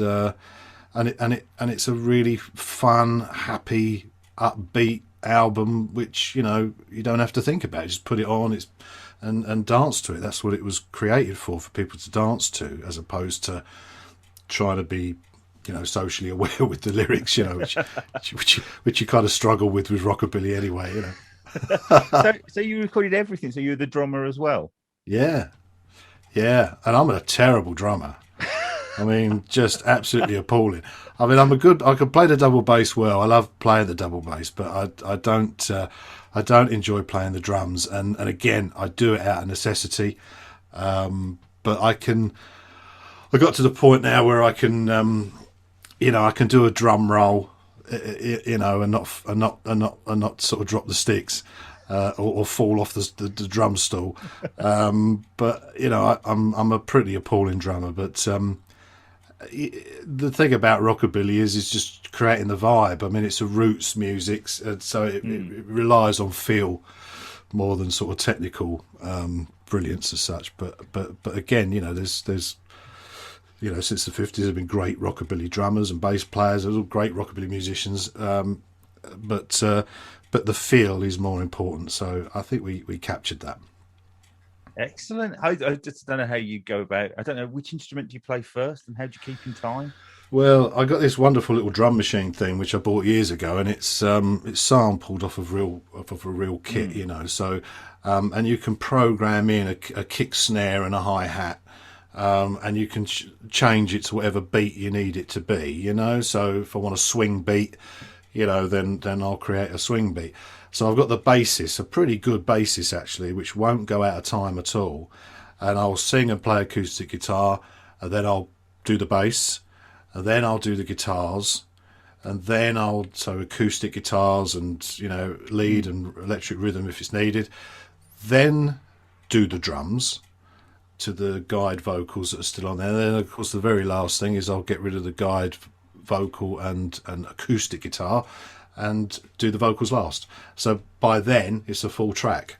it's a really fun, happy, upbeat album, which you don't have to think about. You just put it on, and dance to it. That's what it was created for people to dance to, as opposed to trying to be socially aware with the lyrics, which you kind of struggle with rockabilly anyway. So you recorded everything. So you were the drummer as well. Yeah, and I'm a terrible drummer. I mean, just absolutely appalling. I mean, I can play the double bass well. I love playing the double bass, but I don't enjoy playing the drums. And again, I do it out of necessity. But I got to the point now where I can, I can do a drum roll, and not sort of drop the sticks. Or fall off the drum stool, but I'm a pretty appalling drummer. But the thing about rockabilly is just creating the vibe. I mean, it's a roots music, so it relies on feel more than sort of technical brilliance as such. But again, there's since the 50s there have been great rockabilly drummers and bass players. There's all great rockabilly musicians, but the feel is more important, so I think we captured that. Excellent. I just don't know how you go about. I don't know, which instrument do you play first, and how do you keep in time? Well, I got this wonderful little drum machine thing which I bought years ago, and it's sampled off of a real kit, So, and you can program in a kick snare and a hi hat. And you can change it to whatever beat you need it to be, So if I want a swing beat, then I'll create a swing beat. So I've got the basis, a pretty good basis actually, which won't go out of time at all. And I'll sing and play acoustic guitar, and then I'll do the bass, and then I'll do the guitars, and then so acoustic guitars and lead and electric rhythm if it's needed. Then do the drums to the guide vocals that are still on there. And then of course the very last thing is I'll get rid of the guide vocal and acoustic guitar and do the vocals last. So by then it's a full track.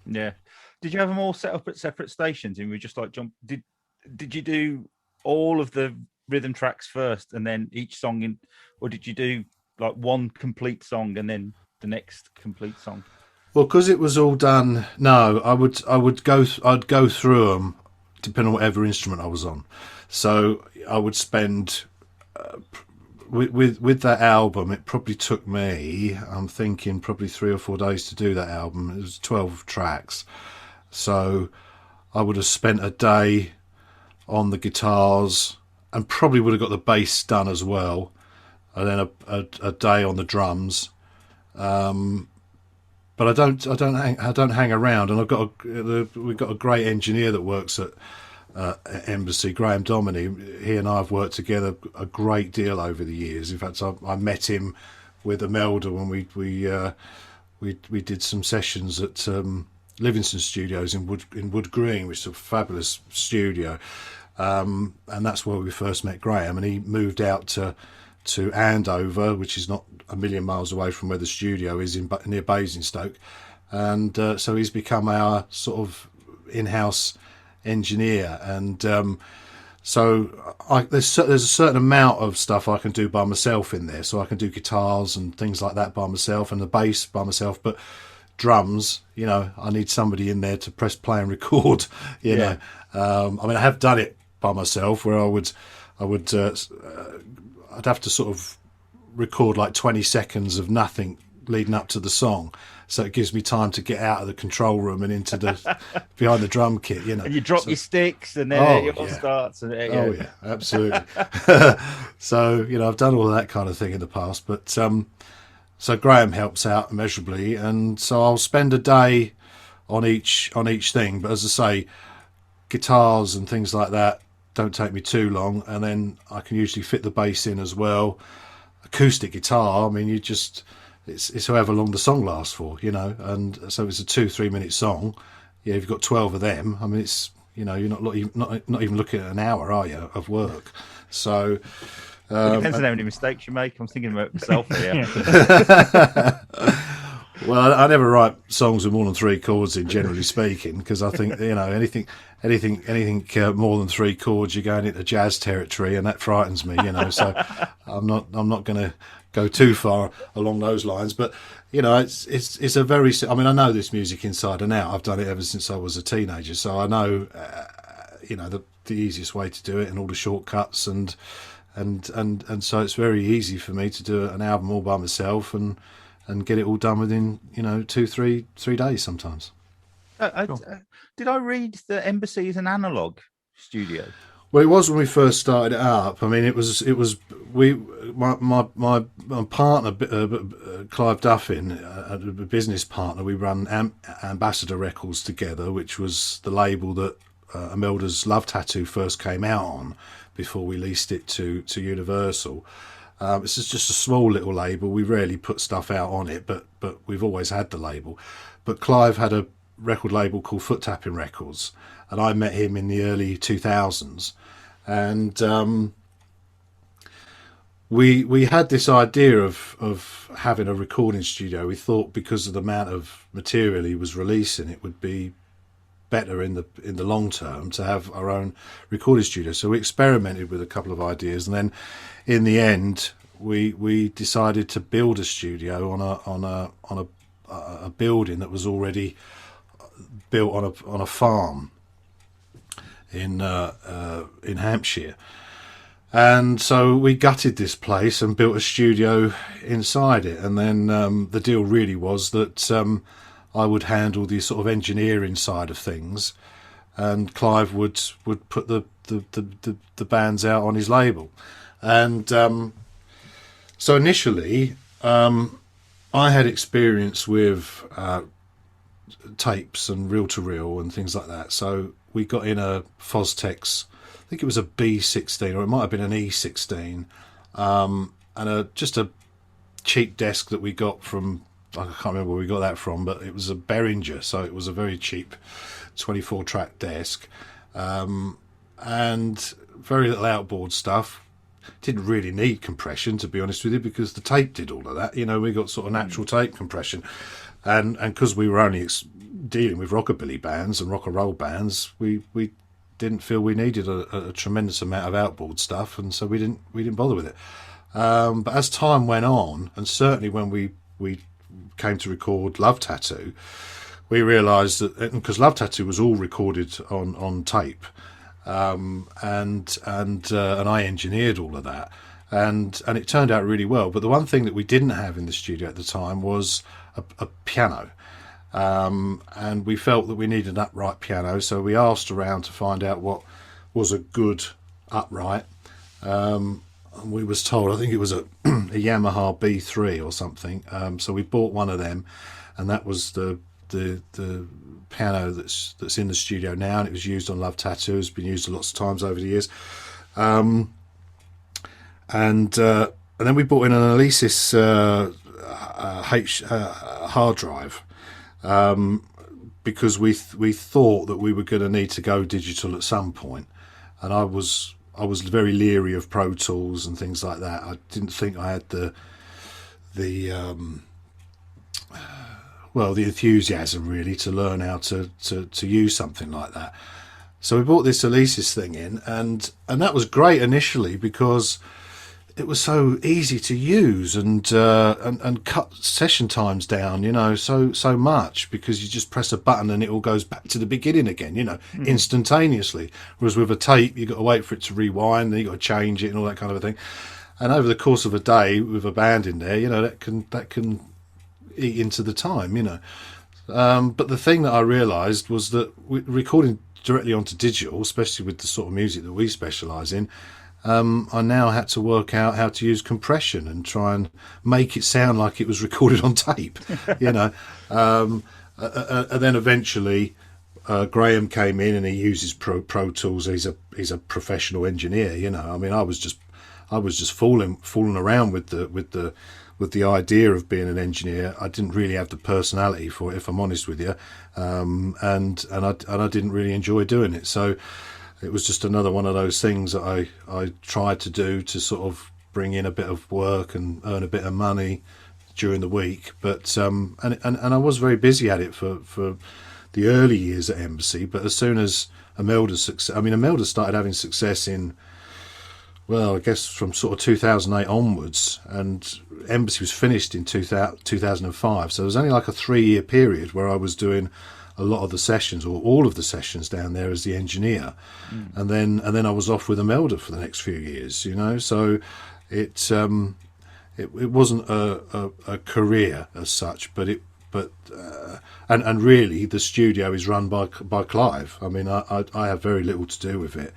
Yeah. Did you have them all set up at separate stations, and we just like jump? Did you do all of the rhythm tracks first, and then each song in, or did you do like one complete song and then the next complete song? Well, because it was all done. No, I'd go through them, depending on whatever instrument I was on. So I would spend with that album. It probably took me, I'm thinking, probably 3 or 4 days to do that album. It was 12 tracks, so I would have spent a day on the guitars, and probably would have got the bass done as well, and then a day on the drums. But I don't hang around, and we've got a great engineer that works at Embassy, Graham Dominy. He and I have worked together a great deal over the years. In fact, I met him with Imelda when we did some sessions at Livingston Studios in Wood Green, which is a fabulous studio, and that's where we first met Graham. And he moved out to Andover, which is not a million miles away from where the studio is, near Basingstoke, and so he's become our sort of in-house engineer. And so there's a certain amount of stuff I can do by myself in there. So I can do guitars and things like that by myself, and the bass by myself. But drums, I need somebody in there to press play and record. I mean, I have done it by myself, where I'd have to sort of record like 20 seconds of nothing leading up to the song, so it gives me time to get out of the control room and into the behind the drum kit. And you drop your sticks, and then it all starts. And Oh yeah, absolutely. So I've done all of that kind of thing in the past, but so Graham helps out immeasurably, and so I'll spend a day on each thing. But as I say, guitars and things like that don't take me too long, and then I can usually fit the bass in as well. Acoustic guitar, I mean, it's however long the song lasts for, and so it's a 2-3 minute song. If you've got 12 of them, I mean, it's you're not even looking at an hour, are you, of work? So it depends on how many mistakes you make. I'm thinking about myself here. Well, I never write songs with more than 3 chords in, generally speaking, because I think anything more than 3 chords, you're going into jazz territory, and that frightens me. So I'm not going to go too far along those lines. But it's a very. I mean, I know this music inside and out. I've done it ever since I was a teenager, so I know the easiest way to do it and all the shortcuts, and so it's very easy for me to do an album all by myself and get it all done within 2-3 days sometimes. Did I read that Embassy is an analog studio? Well, it was when we first started it up. I mean, it was my partner Clive Duffin, a business partner. We run Ambassador Records together, which was the label that Imelda's Love Tattoo first came out on before we leased it to Universal. This is just a small little label. We rarely put stuff out on it, but we've always had the label. But Clive had a record label called Foot Tapping Records, and I met him in the early 2000s, and we had this idea of having a recording studio. We thought because of the amount of material he was releasing, it would be better in the long term to have our own recording studio. So we experimented with a couple of ideas, and then in the end we decided to build a studio on a building that was already built on a farm in Hampshire. And so we gutted this place and built a studio inside it. And then the deal really was that I would handle the sort of engineering side of things, and Clive would put the bands out on his label. And so initially I had experience with tapes and reel-to-reel and things like that. So we got in a Fostex, I think it was a B16, or it might have been an E16, and just a cheap desk that we got from, I can't remember where we got that from, but it was a Behringer, so it was a very cheap 24-track desk, and very little outboard stuff. Didn't really need compression, to be honest with you, because the tape did all of that. We got sort of natural tape compression, and because we were only dealing with rockabilly bands and rock and roll bands, we didn't feel we needed a tremendous amount of outboard stuff, and so we didn't bother with it. But as time went on, and certainly when we came to record Love Tattoo, we realised that, because Love Tattoo was all recorded on tape, and I engineered all of that, and it turned out really well. But the one thing that we didn't have in the studio at the time was a piano. And we felt that we needed an upright piano, so we asked around to find out what was a good upright. And we was told, I think it was a Yamaha B3 or something. So we bought one of them, and that was the piano that's in the studio now, and it was used on Love Tattoo. It's been used lots of times over the years. And then we bought in an Alesis hard drive. Because we thought that we were going to need to go digital at some point, and I was very leery of Pro Tools and things like that. I didn't think I had the enthusiasm really to learn how to use something like that. So we bought this Alesis thing in, and that was great initially because it was so easy to use and cut session times down, so much, because you just press a button and it all goes back to the beginning again, instantaneously. Whereas with a tape, you've got to wait for it to rewind, then you've got to change it and all that kind of a thing. And over the course of a day with a band in there, that can eat into the time, But the thing that I realised was that recording directly onto digital, especially with the sort of music that we specialise in, I now had to work out how to use compression and try and make it sound like it was recorded on tape, And then eventually Graham came in, and he uses Pro Tools. He's a professional engineer, I mean, I was just fooling around with the idea of being an engineer. I didn't really have the personality for it, if I'm honest with you, and I didn't really enjoy doing it. So it was just another one of those things that I tried to do to sort of bring in a bit of work and earn a bit of money during the week. But and I was very busy at it for the early years at Embassy. But as soon as Imelda started having success in, well, I guess from sort of 2008 onwards, and Embassy was finished in 2005. So there was only like a 3-year period where I was doing a lot of the sessions, or all of the sessions down there as the engineer, and then I was off with Imelda for the next few years. So it wasn't a career as such, but really the studio is run by Clive. I mean, I have very little to do with it,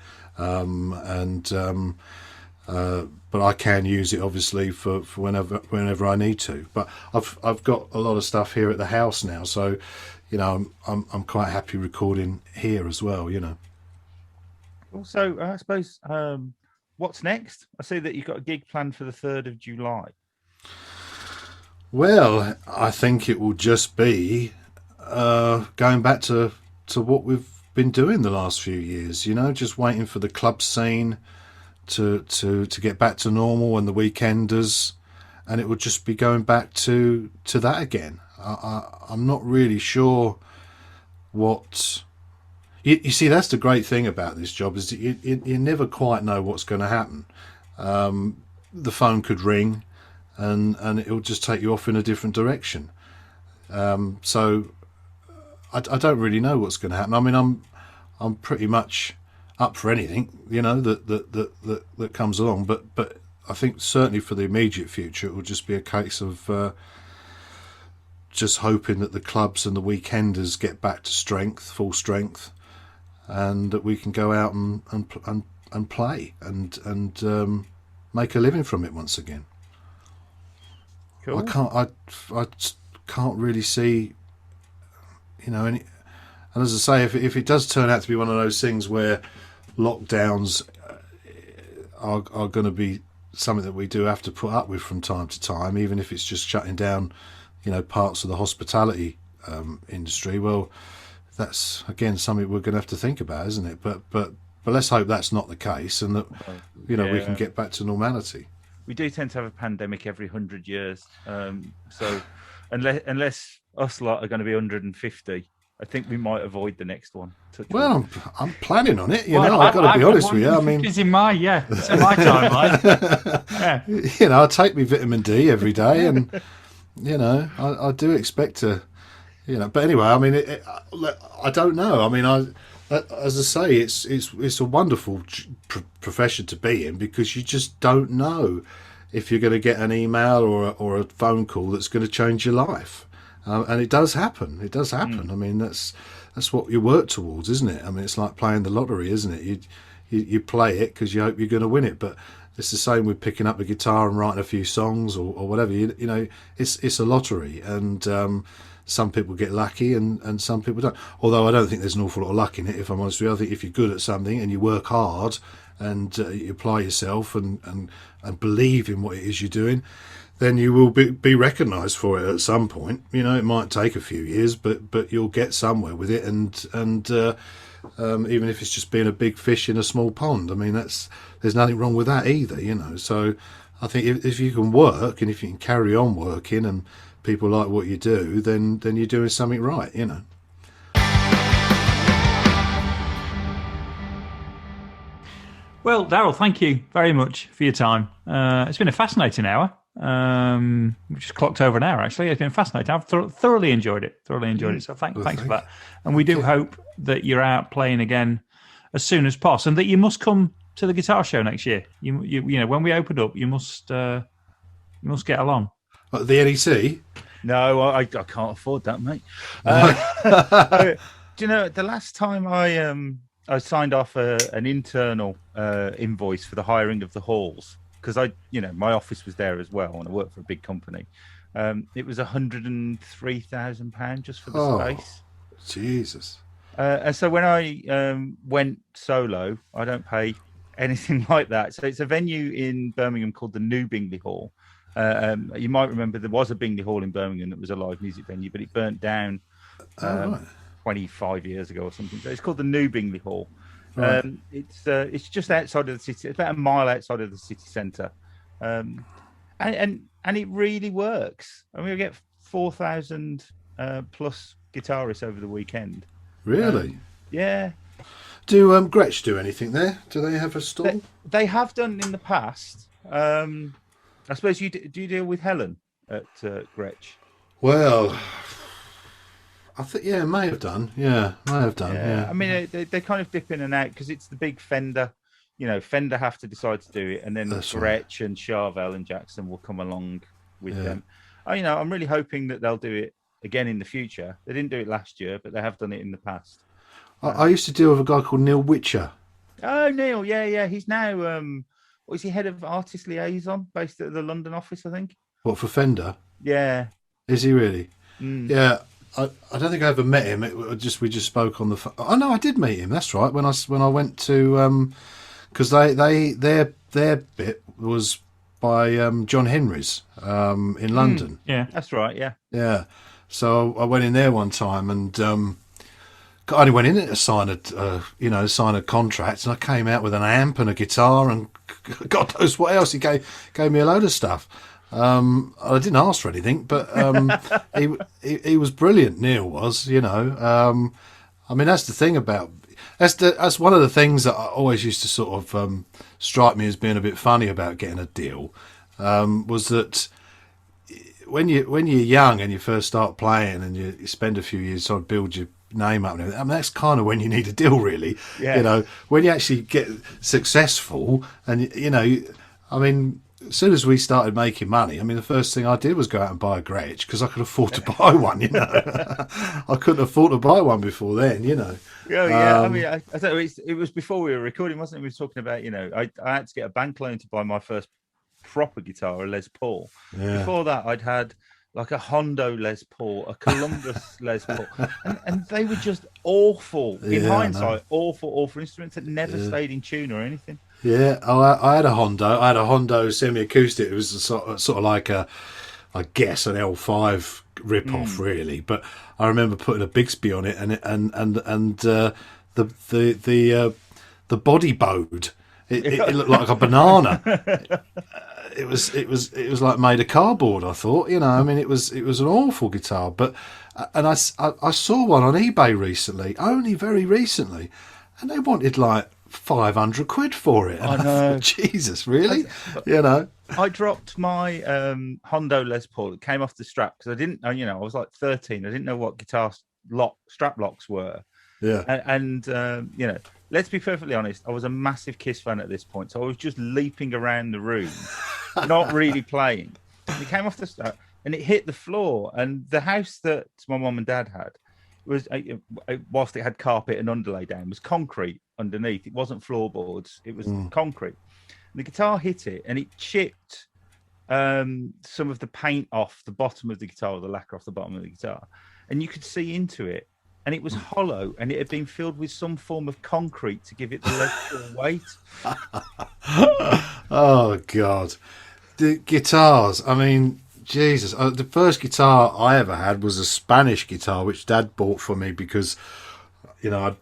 but I can use it obviously for whenever I need to. But I've got a lot of stuff here at the house now, so I'm quite happy recording here as well. Also, I suppose, what's next? I see that you've got a gig planned for the 3rd of July. Well, I think it will just be going back to what we've been doing the last few years. Just waiting for the club scene to get back to normal, and the weekenders, and it would just be going back to that again. I'm not really sure what... You see, that's the great thing about this job, is that you never quite know what's going to happen. The phone could ring, and it'll just take you off in a different direction. So I don't really know what's going to happen. I mean, I'm pretty much up for anything, that comes along. But I think certainly for the immediate future, it will just be a case of just hoping that the clubs and the weekenders get back to full strength, and that we can go out and play and make a living from it once again. Cool. I can't really see, any. And as I say, if it does turn out to be one of those things where lockdowns are going to be something that we do have to put up with from time to time, even if it's just shutting down, parts of the hospitality industry, well, that's again something we're going to have to think about, isn't it? But let's hope that's not the case, and that we can get back to normality. We do tend to have a pandemic every 100 years, so unless us lot are going to be 150, I think we might avoid the next one. Well, I'm planning on it. I've got to be honest with you. I mean, it's in my it's in my timeline. I take me vitamin D every day, and I do expect to, But anyway, I mean, I don't know. I mean, as I say, it's a wonderful profession to be in, because you just don't know if you're going to get an email or a phone call that's going to change your life. And it does happen. It does happen. I mean, that's what you work towards, isn't it? I mean, it's like playing the lottery, isn't it? You play it because you hope you're going to win it. But it's the same with picking up a guitar and writing a few songs or whatever. It's a lottery, and some people get lucky and some people don't. Although I don't think there's an awful lot of luck in it, if I'm honest with you. I think if you're good at something and you work hard and you apply yourself and believe in what it is you're doing, then you will be recognised for it at some point. It might take a few years, but you'll get somewhere with it, and even if it's just being a big fish in a small pond. I mean, there's nothing wrong with that either, So I think if you can work, and if you can carry on working, and people like what you do, then you're doing something right, Well, Darrel, thank you very much for your time. It's been a fascinating hour. We just clocked over an hour, actually. It's been fascinating. I've thoroughly enjoyed it. So thanks for that. And we do hope that you're out playing again as soon as possible, and that you must come to the guitar show next year. You when we open up, you must get along. The NEC? No, I can't afford that, mate. Do you know, the last time I signed off an internal invoice for the hiring of the halls, because my office was there as well, and I worked for a big company. It was £103,000 just for the space. Jesus. And so when I went solo, I don't pay anything like that. So it's a venue in Birmingham called the New Bingley Hall. You might remember there was a Bingley Hall in Birmingham that was a live music venue, but it burnt down 25 years ago or something. So it's called the New Bingley Hall. Right. It's just outside of the city. It's about a mile outside of the city centre, and it really works. I mean, we get 4,000 plus guitarists over the weekend. Really? Yeah. Do Gretch do anything there? Do they have a stall? They have done in the past. I suppose do you deal with Helen at Gretch? Well, I think may have done. Yeah. I mean, they kind of dip in and out because it's the big Fender. Fender have to decide to do it, and then Gretch and Charvel and Jackson will come along with them. I'm really hoping that they'll do it again in the future. They didn't do it last year, but they have done it in the past. I used to deal with a guy called Neil Witcher. Oh, Neil, yeah. He's now what is he, head of artist liaison, based at the London office, I think. What, for Fender? Yeah. Is he really? Mm. Yeah. I don't think I ever met him. We just spoke on the phone. Oh no, I did meet him. That's right. When I went to because their bit was by John Henry's in London. Yeah, that's right. Yeah. Yeah. So I went in there one time, and I only went in to sign a contract, and I came out with an amp and a guitar and God knows what else. He gave me a load of stuff. I didn't ask for anything, but he was brilliant. Neil was, I mean, that's the thing about that's one of the things that I always used to sort of strike me as being a bit funny about getting a deal, was that when you're young and you first start playing and you spend a few years sort of build your name up and everything, I mean, that's kind of when you need a deal, really. Yeah. When you actually get successful, and I mean, as soon as we started making money, I mean, the first thing I did was go out and buy a Gretch because I could afford to buy one. I couldn't afford to buy one before then. Yeah. I mean, I don't know, it was before we were recording, wasn't it? We were talking about, I had to get a bank loan to buy my first proper guitar, a Les Paul. Yeah. Before that, I'd had like a Hondo Les Paul, a Columbus Les Paul, and they were just awful. In hindsight, awful instruments that never stayed in tune or anything. Yeah, I had a Hondo. I had a Hondo semi-acoustic. It was sort of like I guess an L5 rip-off, really. But I remember putting a Bixby on it, and the body bowed. It looked like a banana. it was like made of cardboard. I thought, I mean, it was an awful guitar. But and I saw one on eBay recently, only very recently, and they wanted like 500 quid for it. And I thought, Jesus, really? I dropped my Hondo Les Paul. It came off the strap because I didn't know. I was like 13. I didn't know what guitar strap locks were. Yeah. And let's be perfectly honest. I was a massive Kiss fan at this point, so I was just leaping around the room, not really playing. And it came off the strap and it hit the floor. And the house that my mum and dad had was, whilst it had carpet and underlay down, was concrete underneath. It wasn't floorboards. It was concrete. And the guitar hit it, and it chipped some of the paint off the bottom of the guitar, the lacquer off the bottom of the guitar, and you could see into it. And it was hollow, and it had been filled with some form of concrete to give it the legible weight. Oh, God. The guitars, I mean, Jesus. The first guitar I ever had was a Spanish guitar, which Dad bought for me because, I'd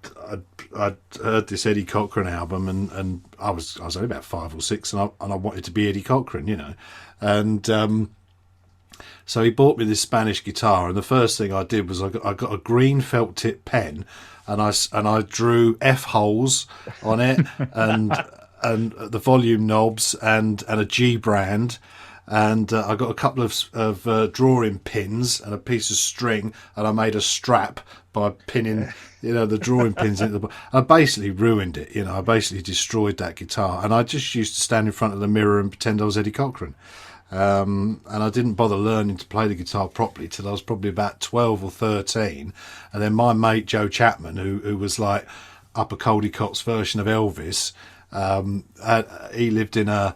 heard this Eddie Cochran album, and I was only about 5 or 6, and I wanted to be Eddie Cochran, and so he bought me this Spanish guitar, and the first thing I did was I got a green felt tip pen, and I drew F holes on it, and the volume knobs, and a G brand, and I got a couple of drawing pins and a piece of string, and I made a strap by pinning the drawing pins into the. I basically ruined it. I basically destroyed that guitar, and I just used to stand in front of the mirror and pretend I was Eddie Cochran. And I didn't bother learning to play the guitar properly till I was probably about 12 or 13. And then my mate Joe Chapman, who was like Upper Caldycott's version of Elvis, he lived in a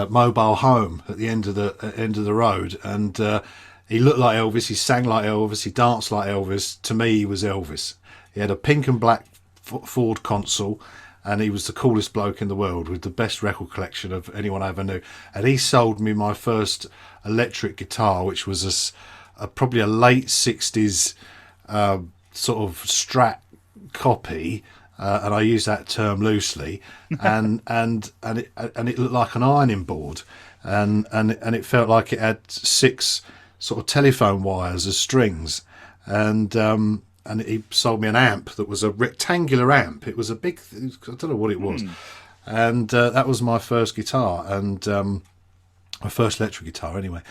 mobile home at the end of the road, and he looked like Elvis, he sang like Elvis, he danced like Elvis. To me, he was Elvis. He had a pink and black Ford Consul, and he was the coolest bloke in the world with the best record collection of anyone I ever knew. And he sold me my first electric guitar, which was probably a late 60s sort of Strat copy, and I use that term loosely. And it looked like an ironing board, and it felt like it had 6 sort of telephone wires as strings, and he sold me an amp that was a rectangular amp. It was a big, I don't know what it was. And that was my first guitar, and my first electric guitar anyway.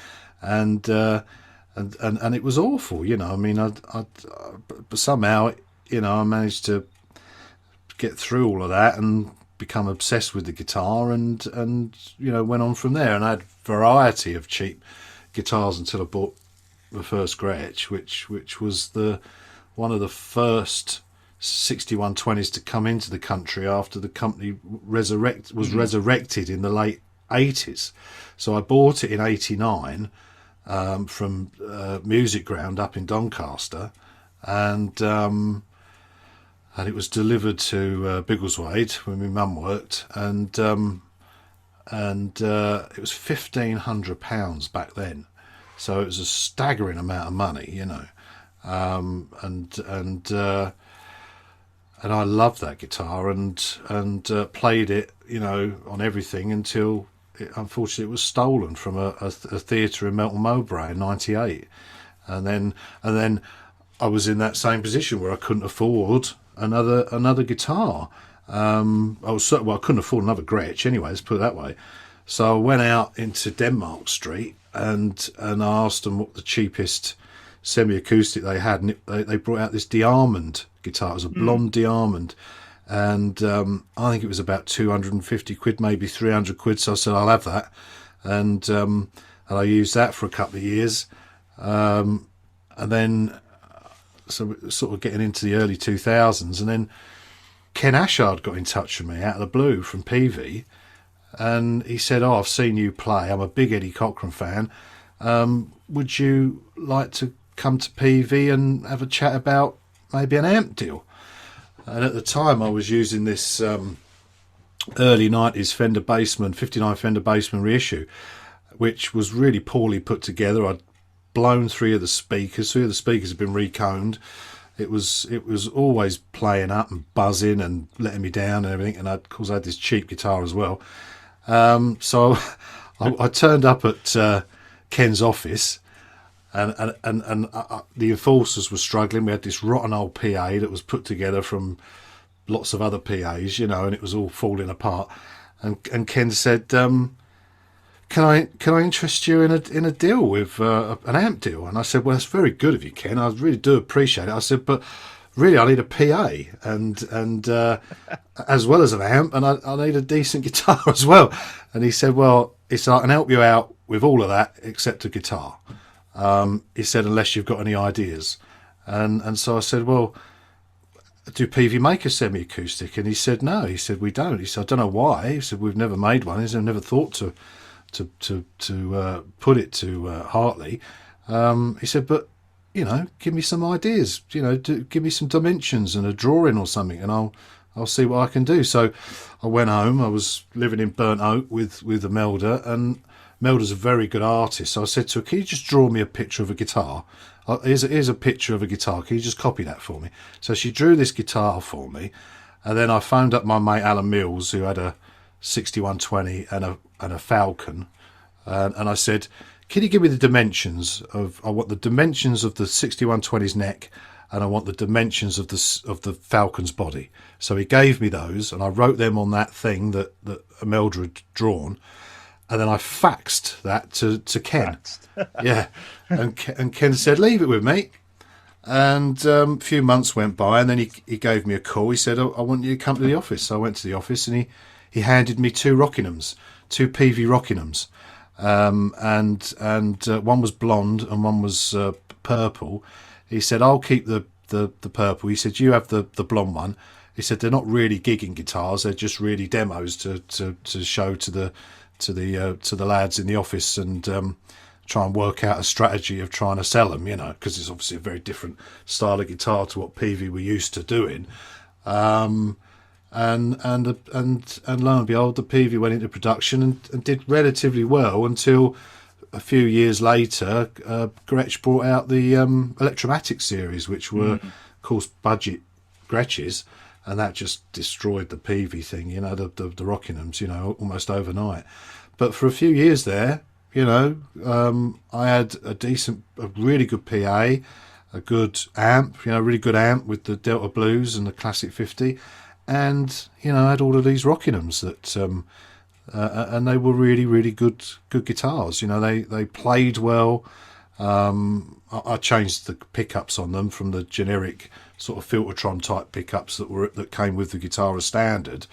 And it was awful, I mean, but somehow, I managed to get through all of that and become obsessed with the guitar, and went on from there. And I had a variety of cheap guitars until I bought the first Gretch, which was one of the first 6120s to come into the country after the company was resurrected in the late 80s. So I bought it in 89 from Music Ground up in Doncaster, and it was delivered to Biggleswade when my mum worked, and it was £1,500 back then. So it was a staggering amount of money, and I loved that guitar, and played it, on everything until unfortunately it was stolen from a theatre in Melton Mowbray in '98, and then I was in that same position where I couldn't afford another guitar. I couldn't afford another Gretsch anyway, let's put it that way. So I went out into Denmark Street and I asked them what the cheapest semi-acoustic they had, and they brought out this Diamond guitar. It was a blonde Diamond, and I think it was about 250 quid, maybe 300 quid. So I said, I'll have that, and I used that for a couple of years, and then so sort of getting into the early 2000s, and then Ken Ashard got in touch with me out of the blue from Peavey, and he said, I've seen you play, I'm a big Eddie Cochran fan, would you like to come to Peavey and have a chat about maybe an amp deal? And at the time I was using this early 90s Fender Bassman, 59 Fender Bassman reissue, which was really poorly put together. I'd blown 3 of the speakers. 3 of the speakers had been reconed. It was always playing up and buzzing and letting me down and everything. And of course I had this cheap guitar as well. So I turned up at Ken's office, and the enforcers were struggling. We had this rotten old PA that was put together from lots of other PAs, you know, and it was all falling apart. And Ken said, "Can I interest you in a deal with an amp deal?" And I said, "Well, that's very good of you, Ken. I really do appreciate it." I said, "But really, I need a PA and as well as an amp, and I need a decent guitar as well." And he said, "Well, I can help you out with all of that except a guitar." He said, "Unless you've got any ideas." And so I said, "Well, do Peavey make a semi-acoustic?" And he said, "No." He said, "We don't." He said, "I don't know why." He said, "We've never made one." He said, "I've never thought to put it to Hartley." He said, "But you know, give me some ideas. You know, give me some dimensions and a drawing or something, and I'll see what I can do." So I went home. I was living in Burnt Oak with Imelda, and Imelda's a very good artist. So I said to her, "Can you just draw me a picture of a guitar? Here's a picture of a guitar. Can you just copy that for me?" So she drew this guitar for me, and then I phoned up my mate Alan Mills, who had a 6120 and a Falcon, and I said, "Can you give me the dimensions I want the dimensions of the 6120's neck, and I want the dimensions of the Falcon's body." So he gave me those, and I wrote them on that thing that Imelda had drawn, and then I faxed that to Ken. Yeah, and Ken said, "Leave it with me." And a few months went by, and then he gave me a call. He said, "Oh, I want you to come to the office." So I went to the office, and he handed me two Peavey Rockinghams. And one was blonde and one was purple. He said, "I'll keep the purple." He said, "You have the blonde one." He said, "They're not really gigging guitars; they're just really demos to show to the lads in the office and try and work out a strategy of trying to sell them. You know, because it's obviously a very different style of guitar to what Peavey were used to doing." And lo and behold, the Peavey went into production and did relatively well until a few years later, Gretch brought out the Electromatic series, which were, of course, budget Gretches, and that just destroyed the Peavey thing, you know, the Rockinghams, you know, almost overnight. But for a few years there, you know, I had a really good PA, a good amp, you know, really good amp with the Delta Blues and the Classic 50. And you know, I had all of these Rockinghams that, and they were really, really good guitars. You know, they played well. I changed the pickups on them from the generic sort of Filtertron type pickups that came with the guitar as standard.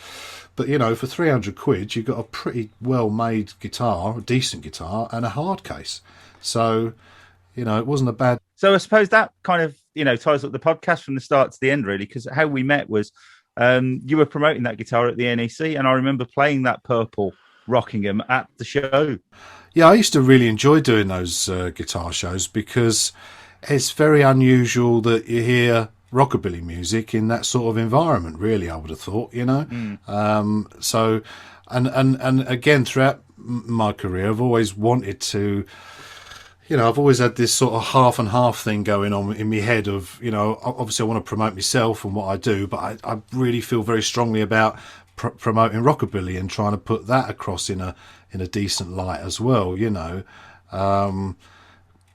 But you know, for 300 quid, you got a pretty well made guitar, a decent guitar, and a hard case. So you know, it wasn't a bad. So I suppose that kind of, you know, ties up the podcast from the start to the end, really, because how we met was. You were promoting that guitar at the NEC, and I remember playing that purple Rockingham at the show. Yeah, I used to really enjoy doing those guitar shows because it's very unusual that you hear rockabilly music in that sort of environment, really, I would have thought, you know. So, and again, throughout my career, I've always wanted to... You know, I've always had this sort of half and half thing going on in my head of, you know, obviously I want to promote myself and what I do, but I really feel very strongly about promoting rockabilly and trying to put that across in a decent light as well, you know,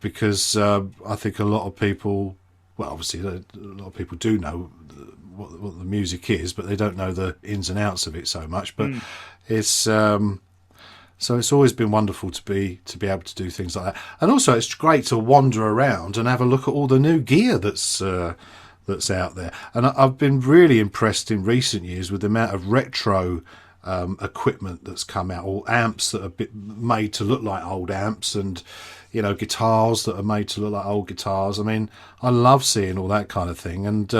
because I think a lot of people, well, obviously a lot of people do know what the music is, but they don't know the ins and outs of it so much. But it's... So it's always been wonderful to be able to do things like that, and also it's great to wander around and have a look at all the new gear that's out there. And I've been really impressed in recent years with the amount of retro equipment that's come out, or amps that are made to look like old amps, and you know, guitars that are made to look like old guitars. I mean, I love seeing all that kind of thing, and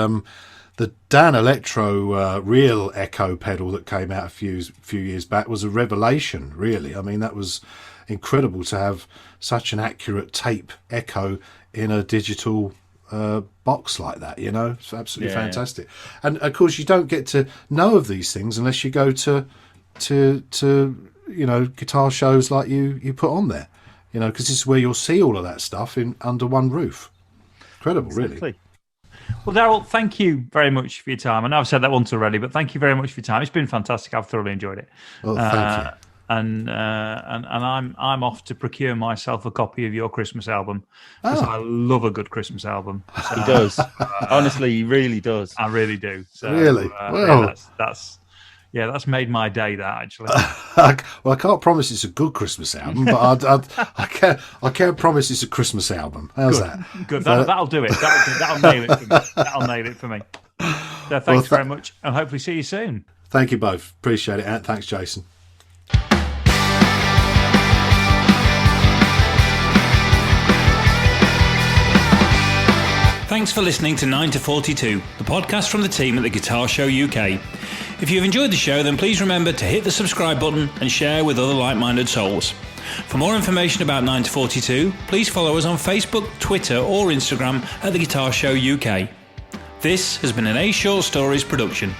the Dan Electro real echo pedal that came out a few years back was a revelation, really. I mean, that was incredible to have such an accurate tape echo in a digital box like that, you know. It's absolutely fantastic. Yeah. And of course, you don't get to know of these things unless you go to you know, guitar shows like you put on there, you know, because this is where you'll see all of that stuff under one roof. Incredible, really. Well, Darrel, thank you very much for your time. I know I've said that once already, but thank you very much for your time. It's been fantastic. I've thoroughly enjoyed it. Well, thank you. and I'm off to procure myself a copy of your Christmas album because I love a good Christmas album. So, He does. Honestly, he really does. I really do. So, Really? Well, that's made my day. That actually. Well, I can't promise it's a good Christmas album, but I can promise it's a Christmas album. How's that? Good. That'll do it. That'll nail it for me. That'll nail it for me. So thanks very much, and hopefully see you soon. Thank you both. Appreciate it. And thanks, Jason. Thanks for listening to 9 to 42, the podcast from the team at the Guitar Show UK. If you've enjoyed the show, then please remember to hit the subscribe button and share with other like-minded souls. For more information about 9 to 42, please follow us on Facebook, Twitter or Instagram at the Guitar Show UK. This has been an A Short Stories production.